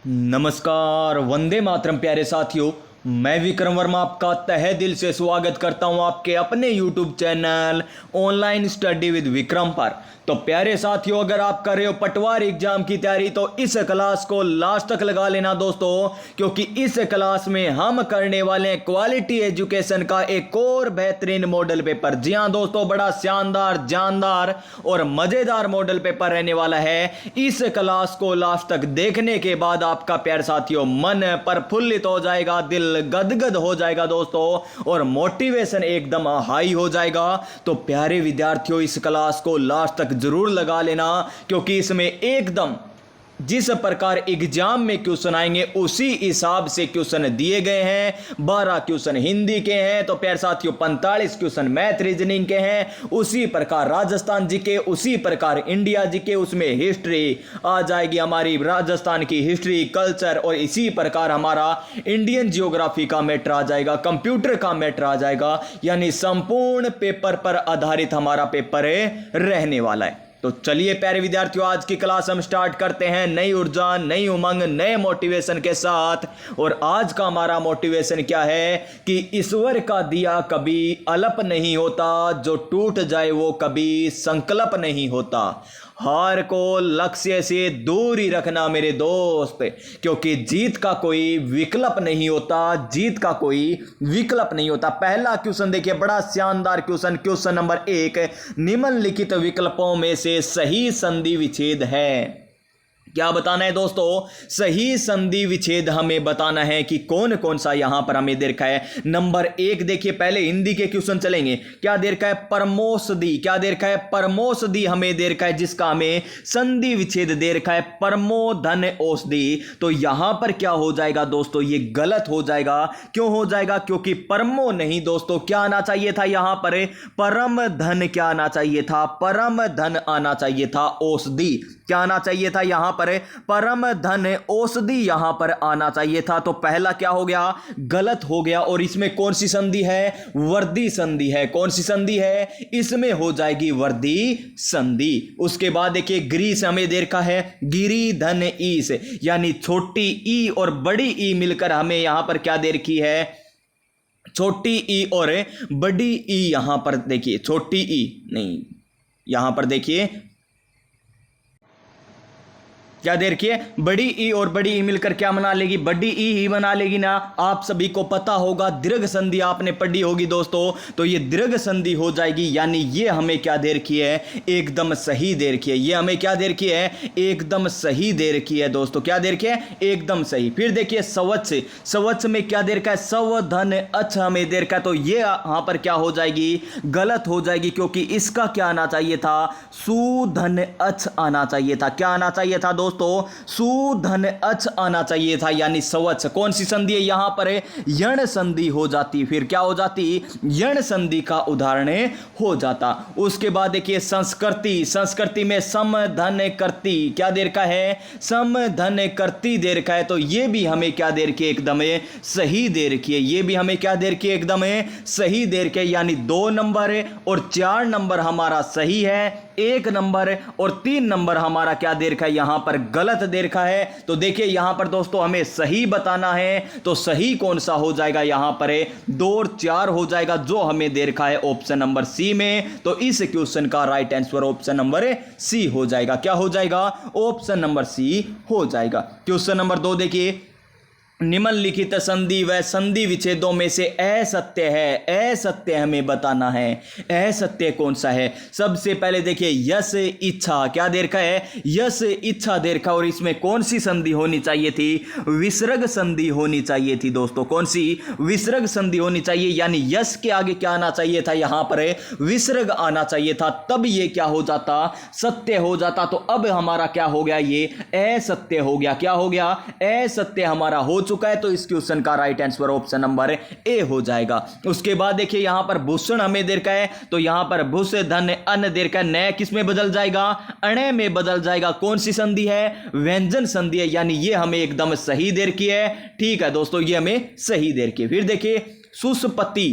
नमस्कार, वंदे मातरम प्यारे साथियों। मैं विक्रम वर्मा आपका तहे दिल से स्वागत करता हूं आपके अपने YouTube channel online study with Vikram पर। तो प्यारे साथियों, अगर आप कर रहे हो पटवार एग्जाम की तैयारी तो इस क्लास को लास्ट तक लगा लेना दोस्तों, क्योंकि इस क्लास में हम करने वाले हैं क्वालिटी एजुकेशन का एक और बेहतरीन मॉडल पेपर। जी हां दोस्तों, बड़ा शानदार, जानदार और मजेदार मॉडल पेपर रहने वाला है। इस क्लास को लास्ट तक देखने के बाद आपका प्यारे साथियों मन प्रफुल्लित हो जाएगा, दिल गदगद हो जाएगा दोस्तों, और मोटिवेशन एकदम हाई हो जाएगा। तो प्यारे विद्यार्थियों, इस क्लास को लास्ट तक जरूर लगा लेना, क्योंकि इसमें एकदम जिस प्रकार एग्जाम में क्वेश्चन आएंगे उसी हिसाब से क्वेश्चन दिए गए हैं। 12 क्वेश्चन हिंदी के हैं तो प्यारे साथियों 45 क्वेश्चन मैथ रीजनिंग के हैं। उसी प्रकार राजस्थान जी के, उसी प्रकार इंडिया जी के, उसमें हिस्ट्री आ जाएगी, हमारी राजस्थान की हिस्ट्री, कल्चर, और इसी प्रकार हमारा इंडियन जियोग्राफी का मैटर आ जाएगा, कंप्यूटर का मैटर आ जाएगा। यानी संपूर्ण पेपर पर आधारित हमारा पेपर रहने वाला है। तो चलिए प्यारे विद्यार्थियों, आज की क्लास हम स्टार्ट करते हैं नई ऊर्जा, नई उमंग, नए मोटिवेशन के साथ। और आज का हमारा मोटिवेशन क्या है कि ईश्वर का दिया कभी अलप नहीं होता, जो टूट जाए वो कभी संकल्प नहीं होता। हार को लक्ष्य से दूर ही रखना मेरे दोस्त, क्योंकि जीत का कोई विकल्प नहीं होता, जीत का कोई विकल्प नहीं होता। पहला क्वेश्चन देखिए, बड़ा शानदार क्वेश्चन, क्वेश्चन नंबर 1, निम्नलिखित विकल्पों में से सही संधि विच्छेद है। क्या बताना है दोस्तों? सही संधि विच्छेद हमें बताना है कि कौन कौन सा यहां पर हमें दे रखा है। नंबर 1 देखिए, पहले हिंदी के क्वेश्चन चलेंगे। क्या दे रखा है? परमोषधि। क्या दे रखा है? परमोषधि हमें दे रखा है, जिसका हमें संधि विच्छेद दे रखा है परमोधन औषधि। तो यहां पर क्या हो जाएगा दोस्तों? ये गलत हो जाएगा। क्यों हो जाएगा? क्योंकि परमो नहीं दोस्तों, क्या आना चाहिए था यहां पर? परम धन। क्या आना चाहिए था? परम धन आना चाहिए था। औषधि क्या आना चाहिए था यहां पर? परम धन औषधि यहां पर आना चाहिए था। तो पहला क्या हो गया? गलत हो गया। और इसमें कौन सी संधि है? वर्धी संधि है। कौन सी संधि है? इसमें हो जाएगी वर्धी संधि। उसके बाद देखिए, गिरी से हमें दे रखा है गिरी धन ई से, यानी छोटी ई और बड़ी ई मिलकर हमें यहां पर क्या दे रखी है? छोटी ई और बड़ी ई। यहां पर देखिए, छोटी ई नहीं, यहां पर देखिए क्या दे रखिए? बड़ी ई और बड़ी ई मिलकर क्या बना लेगी? बड़ी ई ही बना लेगी ना। आप सभी को पता होगा, दीर्घ संधि आपने पढ़ी होगी दोस्तों, तो ये दीर्घ संधि हो जाएगी। यानी ये हमें क्या दे रखी है? एकदम सही दे रखी है। ये हमें क्या दे रखी है? एकदम सही दे रखी है दोस्तों। क्या दे रखी है? एकदम सही। फिर देखिए सवच्छ। सवच्छ में क्या दे रखा है? सवधन अच्छ हमें दे रखा है। तो ये यहां पर क्या हो जाएगी? गलत हो जाएगी, क्योंकि इसका क्या आना चाहिए था? सुधन अच्छ आना चाहिए था। क्या आना चाहिए था दोस्तों? सुधन अच्छ आना चाहिए था, यानी सवच्छ। कौन सी संधि है यहां पर? यण संधि हो जाती। फिर क्या हो जाती? यण संधि का उदाहरण हो जाता। उसके बाद देखिए संस्कृति। संस्कृति में समधन करती। क्या दे रखा है? समधन करती दे रखा है। तो ये भी हमें क्या दे रखी है? एकदम सही दे रखी है। ये भी हमें क्या दे रखी है? एकदम सही दे रखी है। यानी 2 नंबर और 4 नंबर हमारा सही है, 1 नंबर और 3 नंबर हमारा क्या दे रखा है? यहां पर गलत दे रखा है। तो देखिए यहां पर दोस्तों हमें सही बताना है, तो सही कौन सा हो जाएगा? यहां पर 2 और 4 हो जाएगा, जो हमें दे रखा है ऑप्शन नंबर सी में। तो इस क्वेश्चन का right answer option number C हो जाएगा। क्या हो जाएगा? ऑप्शन नंबर सी हो जाएगा। क्वेश्चन नंबर 2 देखिए, निम्नलिखित संधि व संधि विच्छेदों में से असत्य है। असत्य हमें बताना है। असत्य कौन सा है? सबसे पहले देखिए यश इच्छा। क्या दे रखा है? यश इच्छा दे रखा। और इसमें कौन सी संधि होनी चाहिए थी? विसर्ग संधि होनी चाहिए थी दोस्तों। कौन सी? विसर्ग संधि होनी चाहिए। यानी यश के आगे क्या आना चाहिए था? यहां पर विसर्ग आना चाहिए था, तब ये क्या हो जाता? सत्य हो जाता। तो अब हमारा क्या हो गया? ये असत्य हो गया। क्या हो गया? असत्य हमारा हो चुका है। तो इस क्वेश्चन का राइट आंसर ऑप्शन नंबर ए हो जाएगा। उसके बाद देखिए यहां पर भूषण हमें दे रखा है, तो यहां पर भूष धन अन्न दे रखा है। नया किस में बदल जाएगा? अणे में बदल जाएगा। कौन सी संधि है? व्यंजन संधि है। यानी ये हमें एकदम सही दे रखी है। ठीक है दोस्तों, ये हमें सही दे रखी है। फिर देखिए सुषुप्ति।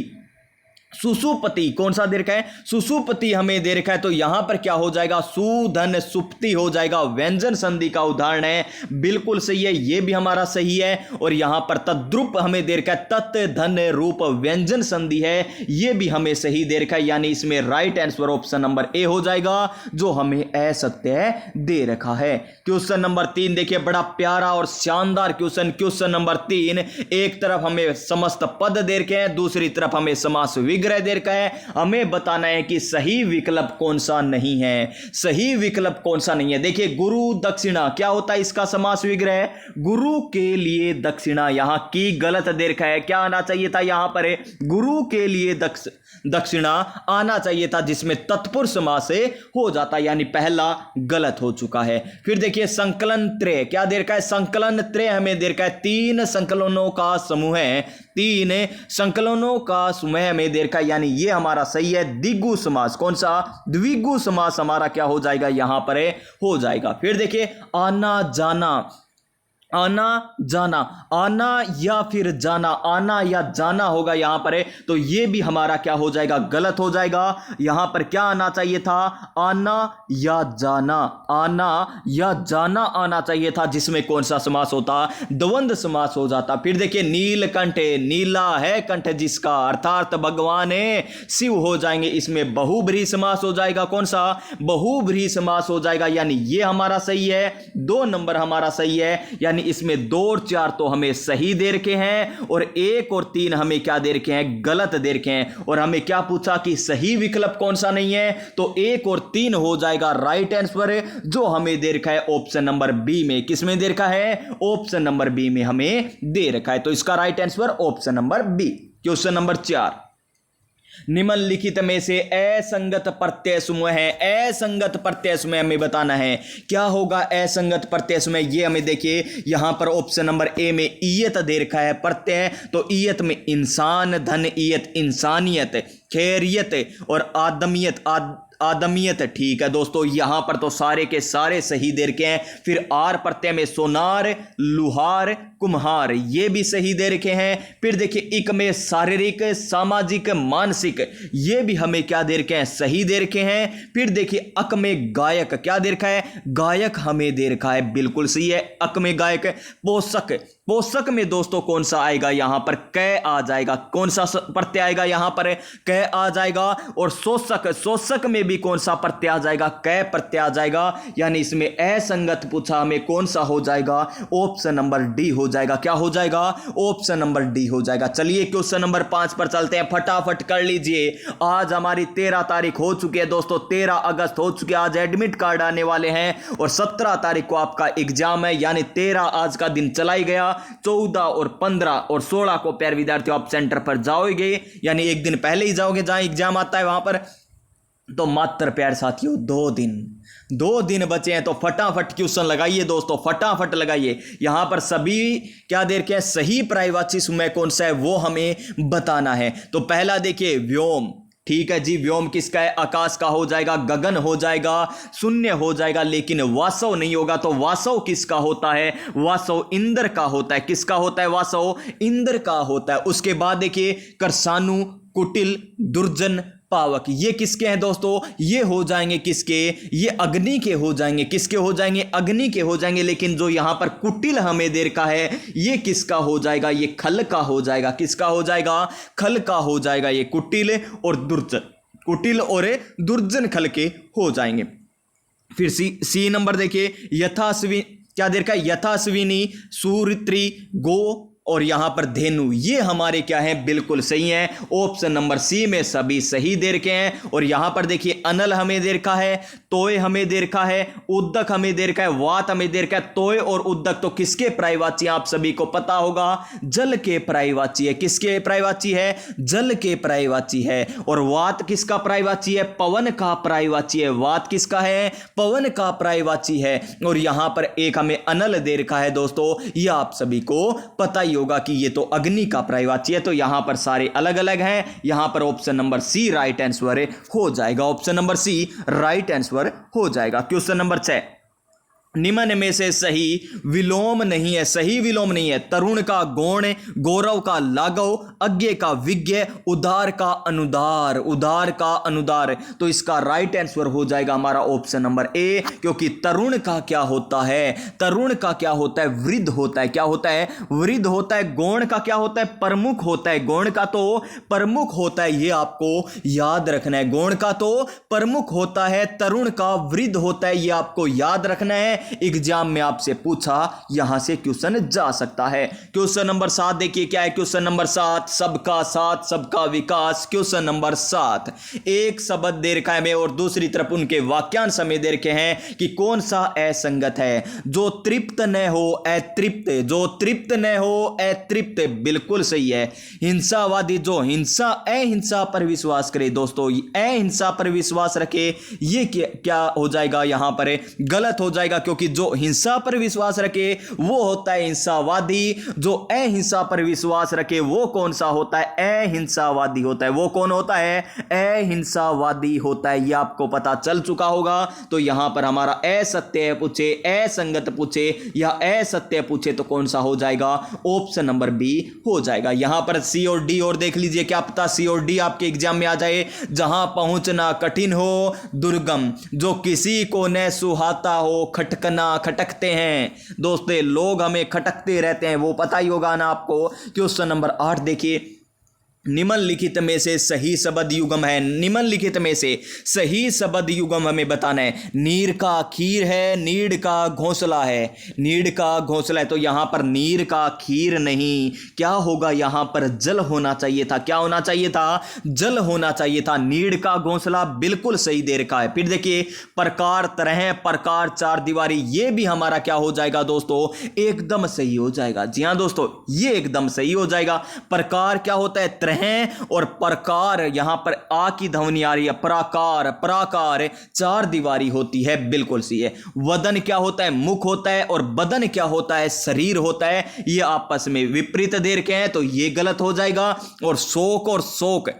सुसुपति कौन सा दे रखा है, सुसुपति हमें दे रखा है, तो यहां पर क्या हो जाएगा, सुधन सुप्ति हो जाएगा, व्यंजन संधि का उदाहरण है, बिल्कुल सही है, ये भी हमारा सही है। और यहां पर तद्रुप हमें दे रखा है, तत् धन रूप व्यंजन संधि है, ये भी हमें सही दे रखा है, यानी इसमें राइट आंसर ऑप्शन नंबर ए हो जाएगा, जो हमें असत्य दे रखा है। क्वेश्चन नंबर 3 देखिए, बड़ा प्यारा और शानदार क्वेश्चन। क्वेश्चन नंबर 3, एक तरफ हमें समस्त पद दे रखे हैं, दूसरी तरफ हमें समास विग्रह दे रखा है, हमें बताना है कि सही विकल्प कौन सा नहीं है, सही विकल्प कौन सा नहीं है। देखिए, गुरु दक्षिणा क्या होता है, इसका समास विग्रह गुरु के लिए दक्षिणा, यहां की गलत दे रखा है, क्या आना चाहिए था, यहां पर गुरु के लिए दक्षिणा आना चाहिए था, जिसमें तत्पुरुष समास से हो जाता, यानी पहला गलत हो चुका है। फिर देखिए, संकलन त्रय क्या दे रखा है, संकलन त्रय हमें दे रखा है, 3 संकलनों का समूह है, 3 संकलनों का समूह हमें दे रखा है, यानी ये हमारा सही है। द्विगु समास कौन सा, द्विगु समास हमारा क्या हो जाएगा, यहां पर हो जाएगा। फिर देखिए, आना जाना, आना जाना, आना या फिर जाना, आना या जाना होगा यहां पर तो ये भी हमारा क्या हो जाएगा, गलत हो जाएगा। यहां पर क्या आना चाहिए था, आना या जाना, आना या जाना आना चाहिए था, जिसमें कौन सा समास होता, द्वंद्व समास हो जाता। फिर देखिए, नीलकंठ, नीला है कंठ जिसका, अर्थात भगवान शिव हो जाएंगे, इसमें बहुब्रीहि समास हो जाएगा, कौन सा, बहुब्रीहि समास हो जाएगा, यानी ये हमारा सही है, 2 नंबर हमारा सही है, यानी इसमें 2 और 4 तो हमें सही दे रखे हैं, और 1 और 3 हमें क्या दे रखे हैं, गलत दे रखे हैं। और हमें क्या पूछा कि सही विकल्प कौन सा नहीं है, तो 1 और 3 हो जाएगा राइट आंसर, जो हमें दे रखा है ऑप्शन नंबर बी में। किसमें दे रखा है, ऑप्शन नंबर बी में हमें दे रखा है, तो इसका right answer option number B. Question number 4, निम्नलिखित में से असंगत प्रत्यय समूह है, असंगत प्रत्यय समूह हमें बताना है, क्या होगा असंगत प्रत्यय समूह, ये हमें देखिए यहां पर ऑप्शन नंबर ए में ईयत दे रखा है प्रत्यय, तो ईयत में इंसान, धन ईयत इंसानियत, खैरियत और आदमियत, आदमियत, ठीक है दोस्तों, यहां पर तो सारे के सारे सही दे रखे हैं। फिर आर प्रत्यय में सोनार, लुहार, कुम्हार, ये भी सही दे रखे हैं। फिर देखिए, इक में शारीरिक, सामाजिक, मानसिक, ये भी हमें क्या दे रखे हैं, सही दे रखे हैं। फिर देखिए, अक में गायक क्या दे रखा है, गायक हमें दे रखा है, बिल्कुल सही है, अक में गायक। पोषक, पोषक में दोस्तों कौन सा आएगा, यहां पर क आ जाएगा, कौन सा प्रत्यय आएगा, यहां पर क आ जाएगा। और शोषक, शोषक में भी कौन सा प्रत्यय आ जाएगा, क प्रत्यय आ जाएगा, यानी इसमें असंगत पूछा हमें, कौन सा हो जाएगा, ऑप्शन नंबर डी हो जाएगा, क्या हो जाएगा, ऑप्शन नंबर डी हो जाएगा। चलिए क्वेश्चन नंबर 5 पर चलते हैं, फटाफट कर लीजिए। आज हमारी 13 तारीख हो चुकी है दोस्तों, 13 अगस्त हो चुकी है, आज एडमिट कार्ड आने वाले हैं, और 17 तारीख को आपका एग्जाम है, यानी 13 आज का दिन चला ही गया। 14 और 15 और 16 को प्यारे विद्यार्थियों आप सेंटर पर जाओगे, यानी एक दिन पहले ही जाओगे जहां एग्जाम आता है वहां पर। तो मात्र प्यारे साथियों 2 दिन बचे हैं, तो फटाफट क्वेश्चन लगाइए दोस्तों, फटाफट लगाइए। यहां पर सभी क्या दे रखे हैं, सही पर्यायवाची समूह कौन सा है वो हमें बताना है। तो पहला देखिए, व्योम, ठीक है जी, व्योम किसका है, आकाश का हो जाएगा, गगन हो जाएगा, शून्य हो जाएगा, लेकिन वासव नहीं होगा। तो वासव किसका होता है, वासव इंद्र का होता है, किसका होता है, वासव इंद्र का होता है। उसके बाद देखिए, करसानु, कुटिल, दुर्जन, पावक, ये किसके हैं दोस्तों, ये हो जाएंगे किसके, ये अग्नि के हो जाएंगे, किसके हो जाएंगे, अग्नि के हो जाएंगे। लेकिन जो यहां पर कुटिल हमें दे रखा है, ये किसका हो जाएगा, ये खल का हो जाएगा, किसका हो जाएगा, खल का हो जाएगा, ये कुटिल और दुर्जन, कुटिल और दुर्जन खल के हो जाएंगे। फिर सी नंबर देखिए, यथास्वी क्या दे रखा है, यथास्विनी, सूर्यत्री, गो और यहां पर धेनु, ये हमारे क्या है, बिल्कुल सही है, ऑप्शन नंबर सी में सभी सही दे रखे हैं। और यहां पर देखिए, अनल हमें दे रखा है, तोय हमें दे रखा है, उद्दक हमें दे रखा है, वात हमें दे रखा है। तोय और उद्दक तो किसके पर्यायवाची, आप सभी को पता होगा, जल के पर्यायवाची है, किसके पर्यायवाची है, जल के पर्यायवाची है। और वात किसका पर्यायवाची है, पवन का पर्यायवाची है, वात किसका है, पवन का पर्यायवाची है। और यहां पर एक हमें अनल दे रखा है दोस्तों, यह आप सभी को पता ही होगा कि ये तो अग्नि का पर्यायवाची है। तो यहां पर सारे अलग अलग हैं, यहां पर option number C right answer हो जाएगा, option number C right answer हो जाएगा। क्वेश्चन नंबर 6, निम्न में से सही विलोम नहीं है, सही विलोम नहीं है। तरुण का गौण, गौरव का लाघव, अज्ञे का विज्ञ, उदार का अनुदार, उदार का अनुदार। तो इसका राइट आंसर हो जाएगा हमारा ऑप्शन नंबर ए, क्योंकि तरुण का क्या होता है, तरुण का क्या होता है, वृद्ध होता है। क्या होता है? वृद्ध होता है। गौण का क्या होता है? प्रमुख होता है। गौण का तो प्रमुख होता है, यह आपको याद रखना है। गौण का तो प्रमुख होता है, तरुण का वृद्ध होता है, यह आपको याद रखना है। एग्जाम में आपसे पूछा, यहां से क्वेश्चन जा सकता है। क्वेश्चन नंबर 7 देखिए क्या है। क्वेश्चन नंबर 7, सबका साथ सबका विकास। क्वेश्चन नंबर 7, एक शब्द दे रखा है और दूसरी तरफ उनके वाक्यांश समय दे रखे हैं कि कौन सा असंगत है। जो तृप्त न हो अतृप्त, जो तृप्त न हो अतृप्त, बिल्कुल सही है। हिंसावादी, जो हिंसा अहिंसा पर विश्वास करे, दोस्तों अहिंसा पर विश्वास रखे, ये क्या हो जाएगा यहां पर? गलत हो जाएगा, क्योंकि जो हिंसा पर विश्वास रखे वो होता है हिंसावादी। जो अहिंसा पर विश्वास रखे वो कौन सा होता है? अहिंसावादी होता है। वो कौन होता है? अहिंसावादी होता है। ये आपको पता चल चुका होगा। तो यहां पर हमारा असत्य पूछे, असंगत पूछे या असत्य पूछे तो कौन सा हो जाएगा? ऑप्शन नंबर बी हो जाएगा। यहां पर सी और डी और देख लीजिए, क्या पता सी और डी आपके एग्जाम में आ जाए। जहां पहुंचना कठिन हो, दुर्गम, जो किसी को न सुहाता हो, खटकना, खटकते हैं। दोस्तों लोग हमें खटकते रहते हैं, वो पता ही होगा ना आपको। क्वेश्चन नंबर 8 देखिए, निम्नलिखित में से सही शब्द युगम है। निम्नलिखित में से सही शब्द युगम हमें बताना है। नीर का खीर है, नीड़ का घोंसला है। नीड़ का घोंसला है, तो यहां पर नीर का खीर नहीं, क्या होगा यहां पर? जल होना चाहिए था। क्या होना चाहिए था? जल होना चाहिए था। नीड़ का घोंसला बिल्कुल सही दे रखा है। फिर देखिए, प्रकार तरह, प्रकार चार दीवारी, ये भी हमारा क्या हो जाएगा दोस्तों? एकदम सही हो जाएगा। जी हां दोस्तों, ये एकदम सही हो जाएगा। प्रकार क्या होता है? तरह, और प्रकार, यहां पर आ की ध्वनि आ रही है, प्राकार, प्राकार चार दीवारी होती है, बिल्कुल सही है। वदन क्या होता है? मुख होता है। और बदन क्या होता है? शरीर होता है। ये आपस में विपरीत दे रखे हैं, तो ये गलत हो जाएगा। और शोक और शोक,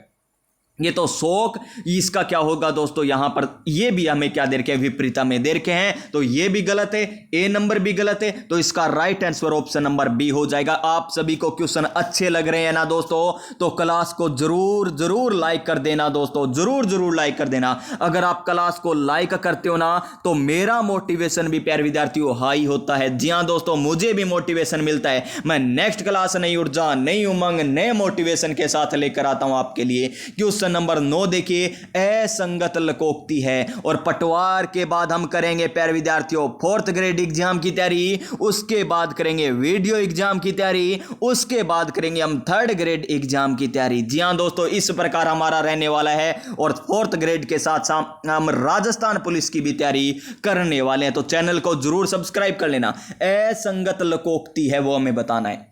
ये तो शोक, इसका क्या होगा दोस्तों? यहां पर ये भी हमें क्या दे रखे हैं? विपरीता में दे रखे हैं, तो ये भी गलत है। ए नंबर भी गलत है, तो इसका right answer option number B हो जाएगा। आप सभी को क्वेश्चन अच्छे लग रहे हैं ना दोस्तों? तो क्लास को जरूर जरूर लाइक कर देना दोस्तों, जरूर जरूर लाइक कर देना। अगर आप क्लास को लाइक करते हो ना, तो मेरा मोटिवेशन भी प्यारे विद्यार्थियों हाई होता है। जी हां दोस्तों, मुझे भी मोटिवेशन मिलता है। मैं नेक्स्ट क्लास नई ऊर्जा, नई उमंग, नए मोटिवेशन के साथ लेकर आता हूं आपके लिए। क्वेश्चन नंबर 9 देखिए, असंगत लकोक्ति है। और पटवार के बाद हम करेंगे प्यारे विद्यार्थियों 4th ग्रेड एग्जाम की तैयारी, उसके बाद करेंगे वीडियो एग्जाम की तैयारी, उसके बाद करेंगे हम 3rd ग्रेड एग्जाम की तैयारी। जी हां दोस्तों, इस प्रकार हमारा रहने वाला है। और 4th ग्रेड के साथ साथ हम राजस्थान पुलिस की भी तैयारी करने वाले हैं। तो चैनल को जरूर सब्सक्राइब कर लेना। असंगत लकोक्ति है वो हमें बताना है,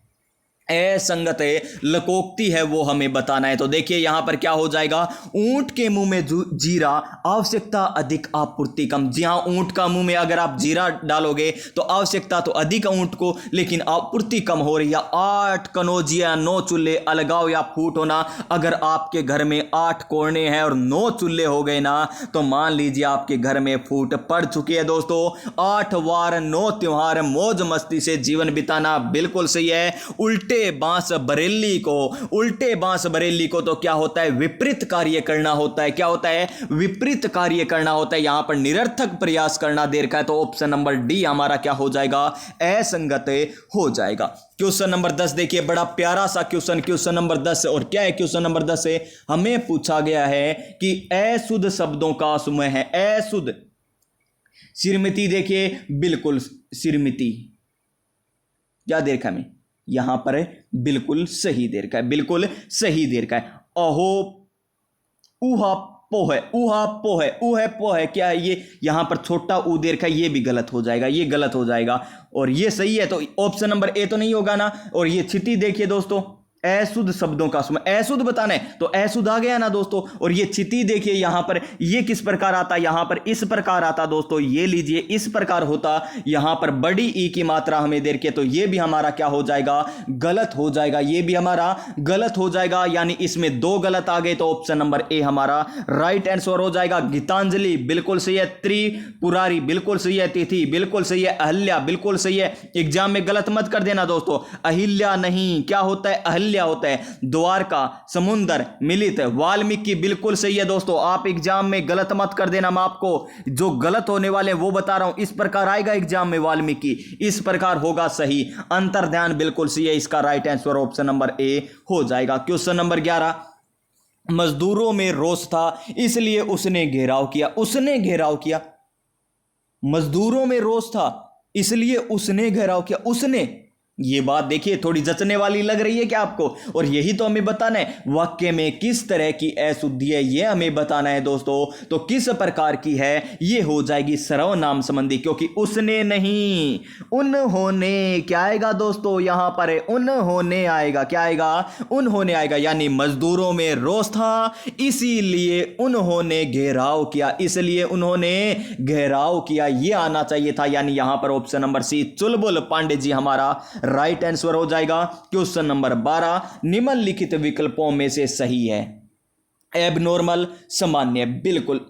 असंगत लकोक्ति है वो हमें बताना है। तो देखिए यहां पर क्या हो जाएगा? ऊंट के मुंह में जीरा, आवश्यकता अधिक आपूर्ति कम। जी हां, ऊंट का मुंह में अगर आप जीरा डालोगे तो आवश्यकता तो अधिक ऊंट को, लेकिन आपूर्ति कम हो रही है। 8 कनौजिया 9 चूल्हे, अलगाव या फूट होना। अगर आपके घर में 8 कोने हैं और 9 चूल्हे हो गए ना, तो मान लीजिए आपके घर में फूट पड़ चुकी है दोस्तों। 8 वार 9 त्योहार, मौज मस्ती से जीवन बिताना, बिल्कुल सही है। उल्टे बांस बरेली को, उल्टे बांस बरेली को तो क्या होता है? विपरीत कार्य करना होता है। क्या होता है? विपरीत कार्य करना होता है। यहां पर निरर्थक प्रयास करना दे रखा है, तो ऑप्शन नंबर डी हमारा क्या हो जाएगा? असंगत हो जाएगा। क्वेश्चन नंबर 10 देखिए, बड़ा प्यारा सा क्वेश्चन, क्वेश्चन नंबर 10। और क्या है क्वेश्चन नंबर 10 से? हमें पूछा गया है कि अशुद्ध शब्दों का समूह है। अशुद्ध, श्रीमती देखिए, बिल्कुल श्रीमती, क्या दे रखा है हमें यहां पर? बिल्कुल सही दे रखा है, बिल्कुल सही दे रखा है। अहो, उहा पो है, उहा पो है, उह पो है, क्या है ये? यहां पर छोटा ऊ दे रखा है, ये भी गलत हो जाएगा, ये गलत हो जाएगा। और ये सही है, तो ऑप्शन नंबर ए तो नहीं होगा ना। और ये छिटी देखिए दोस्तों, अशुद्ध शब्दों का समूह, अशुद्ध बताना है तो अशुद्ध आ गया ना दोस्तों। और ये चिति देखिए यहां पर, ये किस प्रकार आता, यहां पर इस प्रकार आता दोस्तों, ये लीजिए इस प्रकार होता, यहां पर बड़ी ई की मात्रा हमें दे रखी है, तो ये भी हमारा क्या हो जाएगा, गलत हो जाएगा, ये भी हमारा गलत हो जाएगा। यानी इसमें दो गलत आ गए, तो ऑप्शन नंबर ए हमारा राइट आंसर हो जाएगा। गीतांजलि बिल्कुल सही है, त्रिपुरारी बिल्कुल सही है, तिथि बिल्कुल सही है, अहिल्या बिल्कुल सही है। एग्जाम में गलत मत कर देना दोस्तों, अहिल्या नहीं, क्या होता है, अहिल्या होता है। द्वारका, समुंदर, मिलित, वाल्मीकि बिल्कुल सही है दोस्तों। आप एग्जाम में गलत मत कर देना, मैं आपको जो गलत होने वाले वो बता रहा हूं। इस प्रकार आएगा एग्जाम में वाल्मीकि, इस प्रकार होगा सही। अंतर्ध्यान बिल्कुल सही है, इसका राइट आंसर ऑप्शन नंबर ए हो जाएगा। क्वेश्चन नंबर 11, मजदूरों में रोष था इसलिए उसने घेराव किया। उसने घेराव किया, मजदूरों में रोष था इसलिए उसने घेराव किया। उसने, ये बात देखिए थोड़ी जचने वाली लग रही है क्या आपको? और यही तो हमें बताना है, वाक्य में किस तरह की अशुद्धि है ये हमें बताना है दोस्तों। तो किस प्रकार की है, ये हो जाएगी सर्वनाम संबंधी, क्योंकि उसने नहीं, उन्होंने। क्या आएगा दोस्तों यहां पर, उन्होंने आएगा। क्या आएगा, उन्होंने आएगा। यानी मजदूरों में रोष था इसीलिए उन्होंने घेराव किया, इसलिए उन्होंने घेराव किया, ये आना चाहिए था। यानी यहां पर ऑप्शन नंबर सी चुलबुल पांडे जी हमारा राइट आंसर हो जाएगा। क्वेश्चन नंबर 12, निम्नलिखित विकल्पों में से सही है। एबनॉर्मल, सामान्य बिल्कुल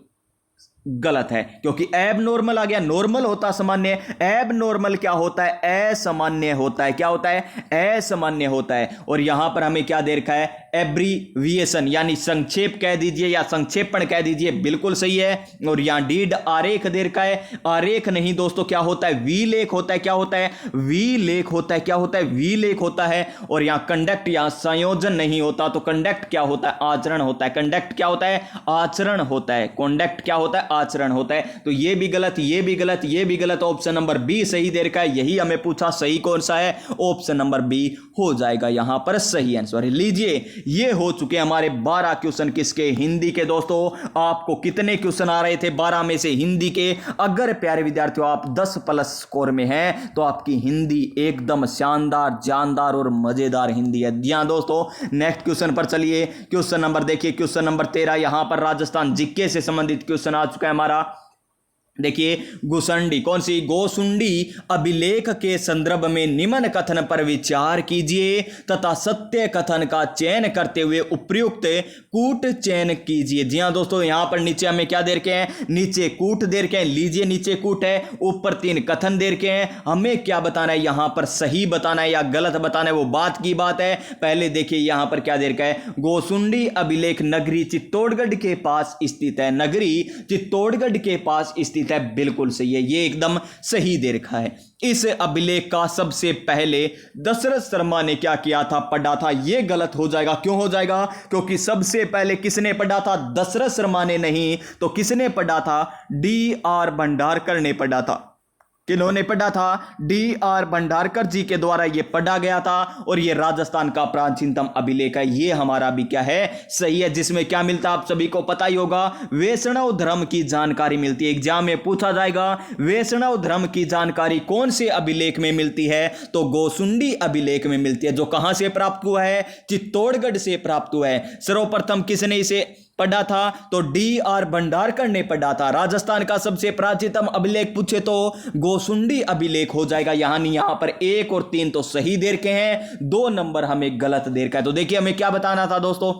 गलत है, क्योंकि एबनॉर्मल आ गया, नॉर्मल होता सामान्य, एबनॉर्मल क्या होता है, असामान्य होता है। क्या होता है, असामान्य होता है। और यहां पर हमें क्या दे रखा है, एब्रीविएशन यानी संक्षेप कह दीजिए या संक्षेपण कह दीजिए, बिल्कुल सही है। और यहां डीड आरेख दे रखा है, आरेख नहीं दोस्तों, क्या होता है, विलेख होता है। क्या होता है, विलेख होता है। क्या होता है, विलेख होता है। और यहां कंडक्ट, यहां संयोजन नहीं होता, तो कंडक्ट क्या होता है, आचरण होता है। कंडक्ट क्या होता है, आचरण होता है। कंडक्ट क्या होता है, आचरण होता है। तो ये भी गलत, ये भी गलत, ये भी गलत। ऑप्शन नंबर बी सही दे रखा है, यही हमें पूछा सही कौन सा है, ऑप्शन नंबर बी हो जाएगा यहां पर सही आंसर। लीजिए ये हो चुके हमारे 12 क्वेश्चन किसके, हिंदी के दोस्तों। आपको कितने क्वेश्चन आ रहे थे, 12 में से हिंदी के। अगर प्यारे विद्यार्थियों आप 10 प्लस स्कोर में हैं तो आपकी हिंदी एकदम शानदार, जानदार और मजेदार हिंदी है। जी हां दोस्तों, नेक्स्ट क्वेश्चन पर चलिए। क्वेश्चन नंबर देखिए, क्वेश्चन नंबर 13, यहां पर राजस्थान जीके से संबंधित क्वेश्चन आ चुका है हमारा। देखिए, गोसुंडी, कौन सी, गोसुंडी अभिलेख के संदर्भ में निम्न कथन पर विचार कीजिए तथा सत्य कथन का चयन करते हुए उपयुक्त कूट चयन कीजिए। जी हां दोस्तों, यहां पर नीचे हमें क्या दे रखे हैं, नीचे कूट दे रखे हैं। लीजिए, नीचे कूट है, ऊपर 3 कथन दे रखे हैं। हमें क्या बताना है, यहां पर सही बताना है या गलत बताना है, वो बात की बात है। पहले देखिए यहां पर क्या दे रखा है, गोसुंडी अभिलेख नगरी चित्तौड़गढ़ के पास स्थित है। नगरी चित्तौड़गढ़ के पास स्थित है, बिल्कुल सही है, ये एकदम सही दे रखा है। इस अभिलेख का सबसे पहले दशरथ शर्मा ने क्या किया था, पढ़ा था। ये गलत हो जाएगा। क्यों हो जाएगा, क्योंकि सबसे पहले किसने पढ़ा था, दशरथ शर्मा ने नहीं, तो किसने पढ़ा था, D.R. भंडारकर ने पढ़ा था। किन्होंने पढ़ा था, D.R. भंडारकर जी के द्वारा ये पढ़ा गया था। और ये राजस्थान का प्राचीनतम अभिलेख है, ये हमारा भी क्या है, सही है। जिसमें क्या मिलता है आप सभी को पता ही होगा, वैष्णव धर्म की जानकारी मिलती है। एग्जाम में पूछा जाएगा वैष्णव धर्म की जानकारी कौन से अभिलेख में मिलती है, तो गोसुंडी अभिलेख में मिलती है, जो कहां से प्राप्त हुआ है, चित्तौड़गढ़ से प्राप्त हुआ है। सर्वप्रथम किसने इसे पढ़ा था, तो D.R. भंडारकर ने पढ़ा था। राजस्थान का सबसे प्राचीनतम अभिलेख पूछे तो गोसुंडी अभिलेख हो जाएगा। यहां पर 1 और 3 तो सही दे रखे हैं, 2 नंबर हमें गलत दे रखा है। तो देखिए हमें क्या बताना था दोस्तों,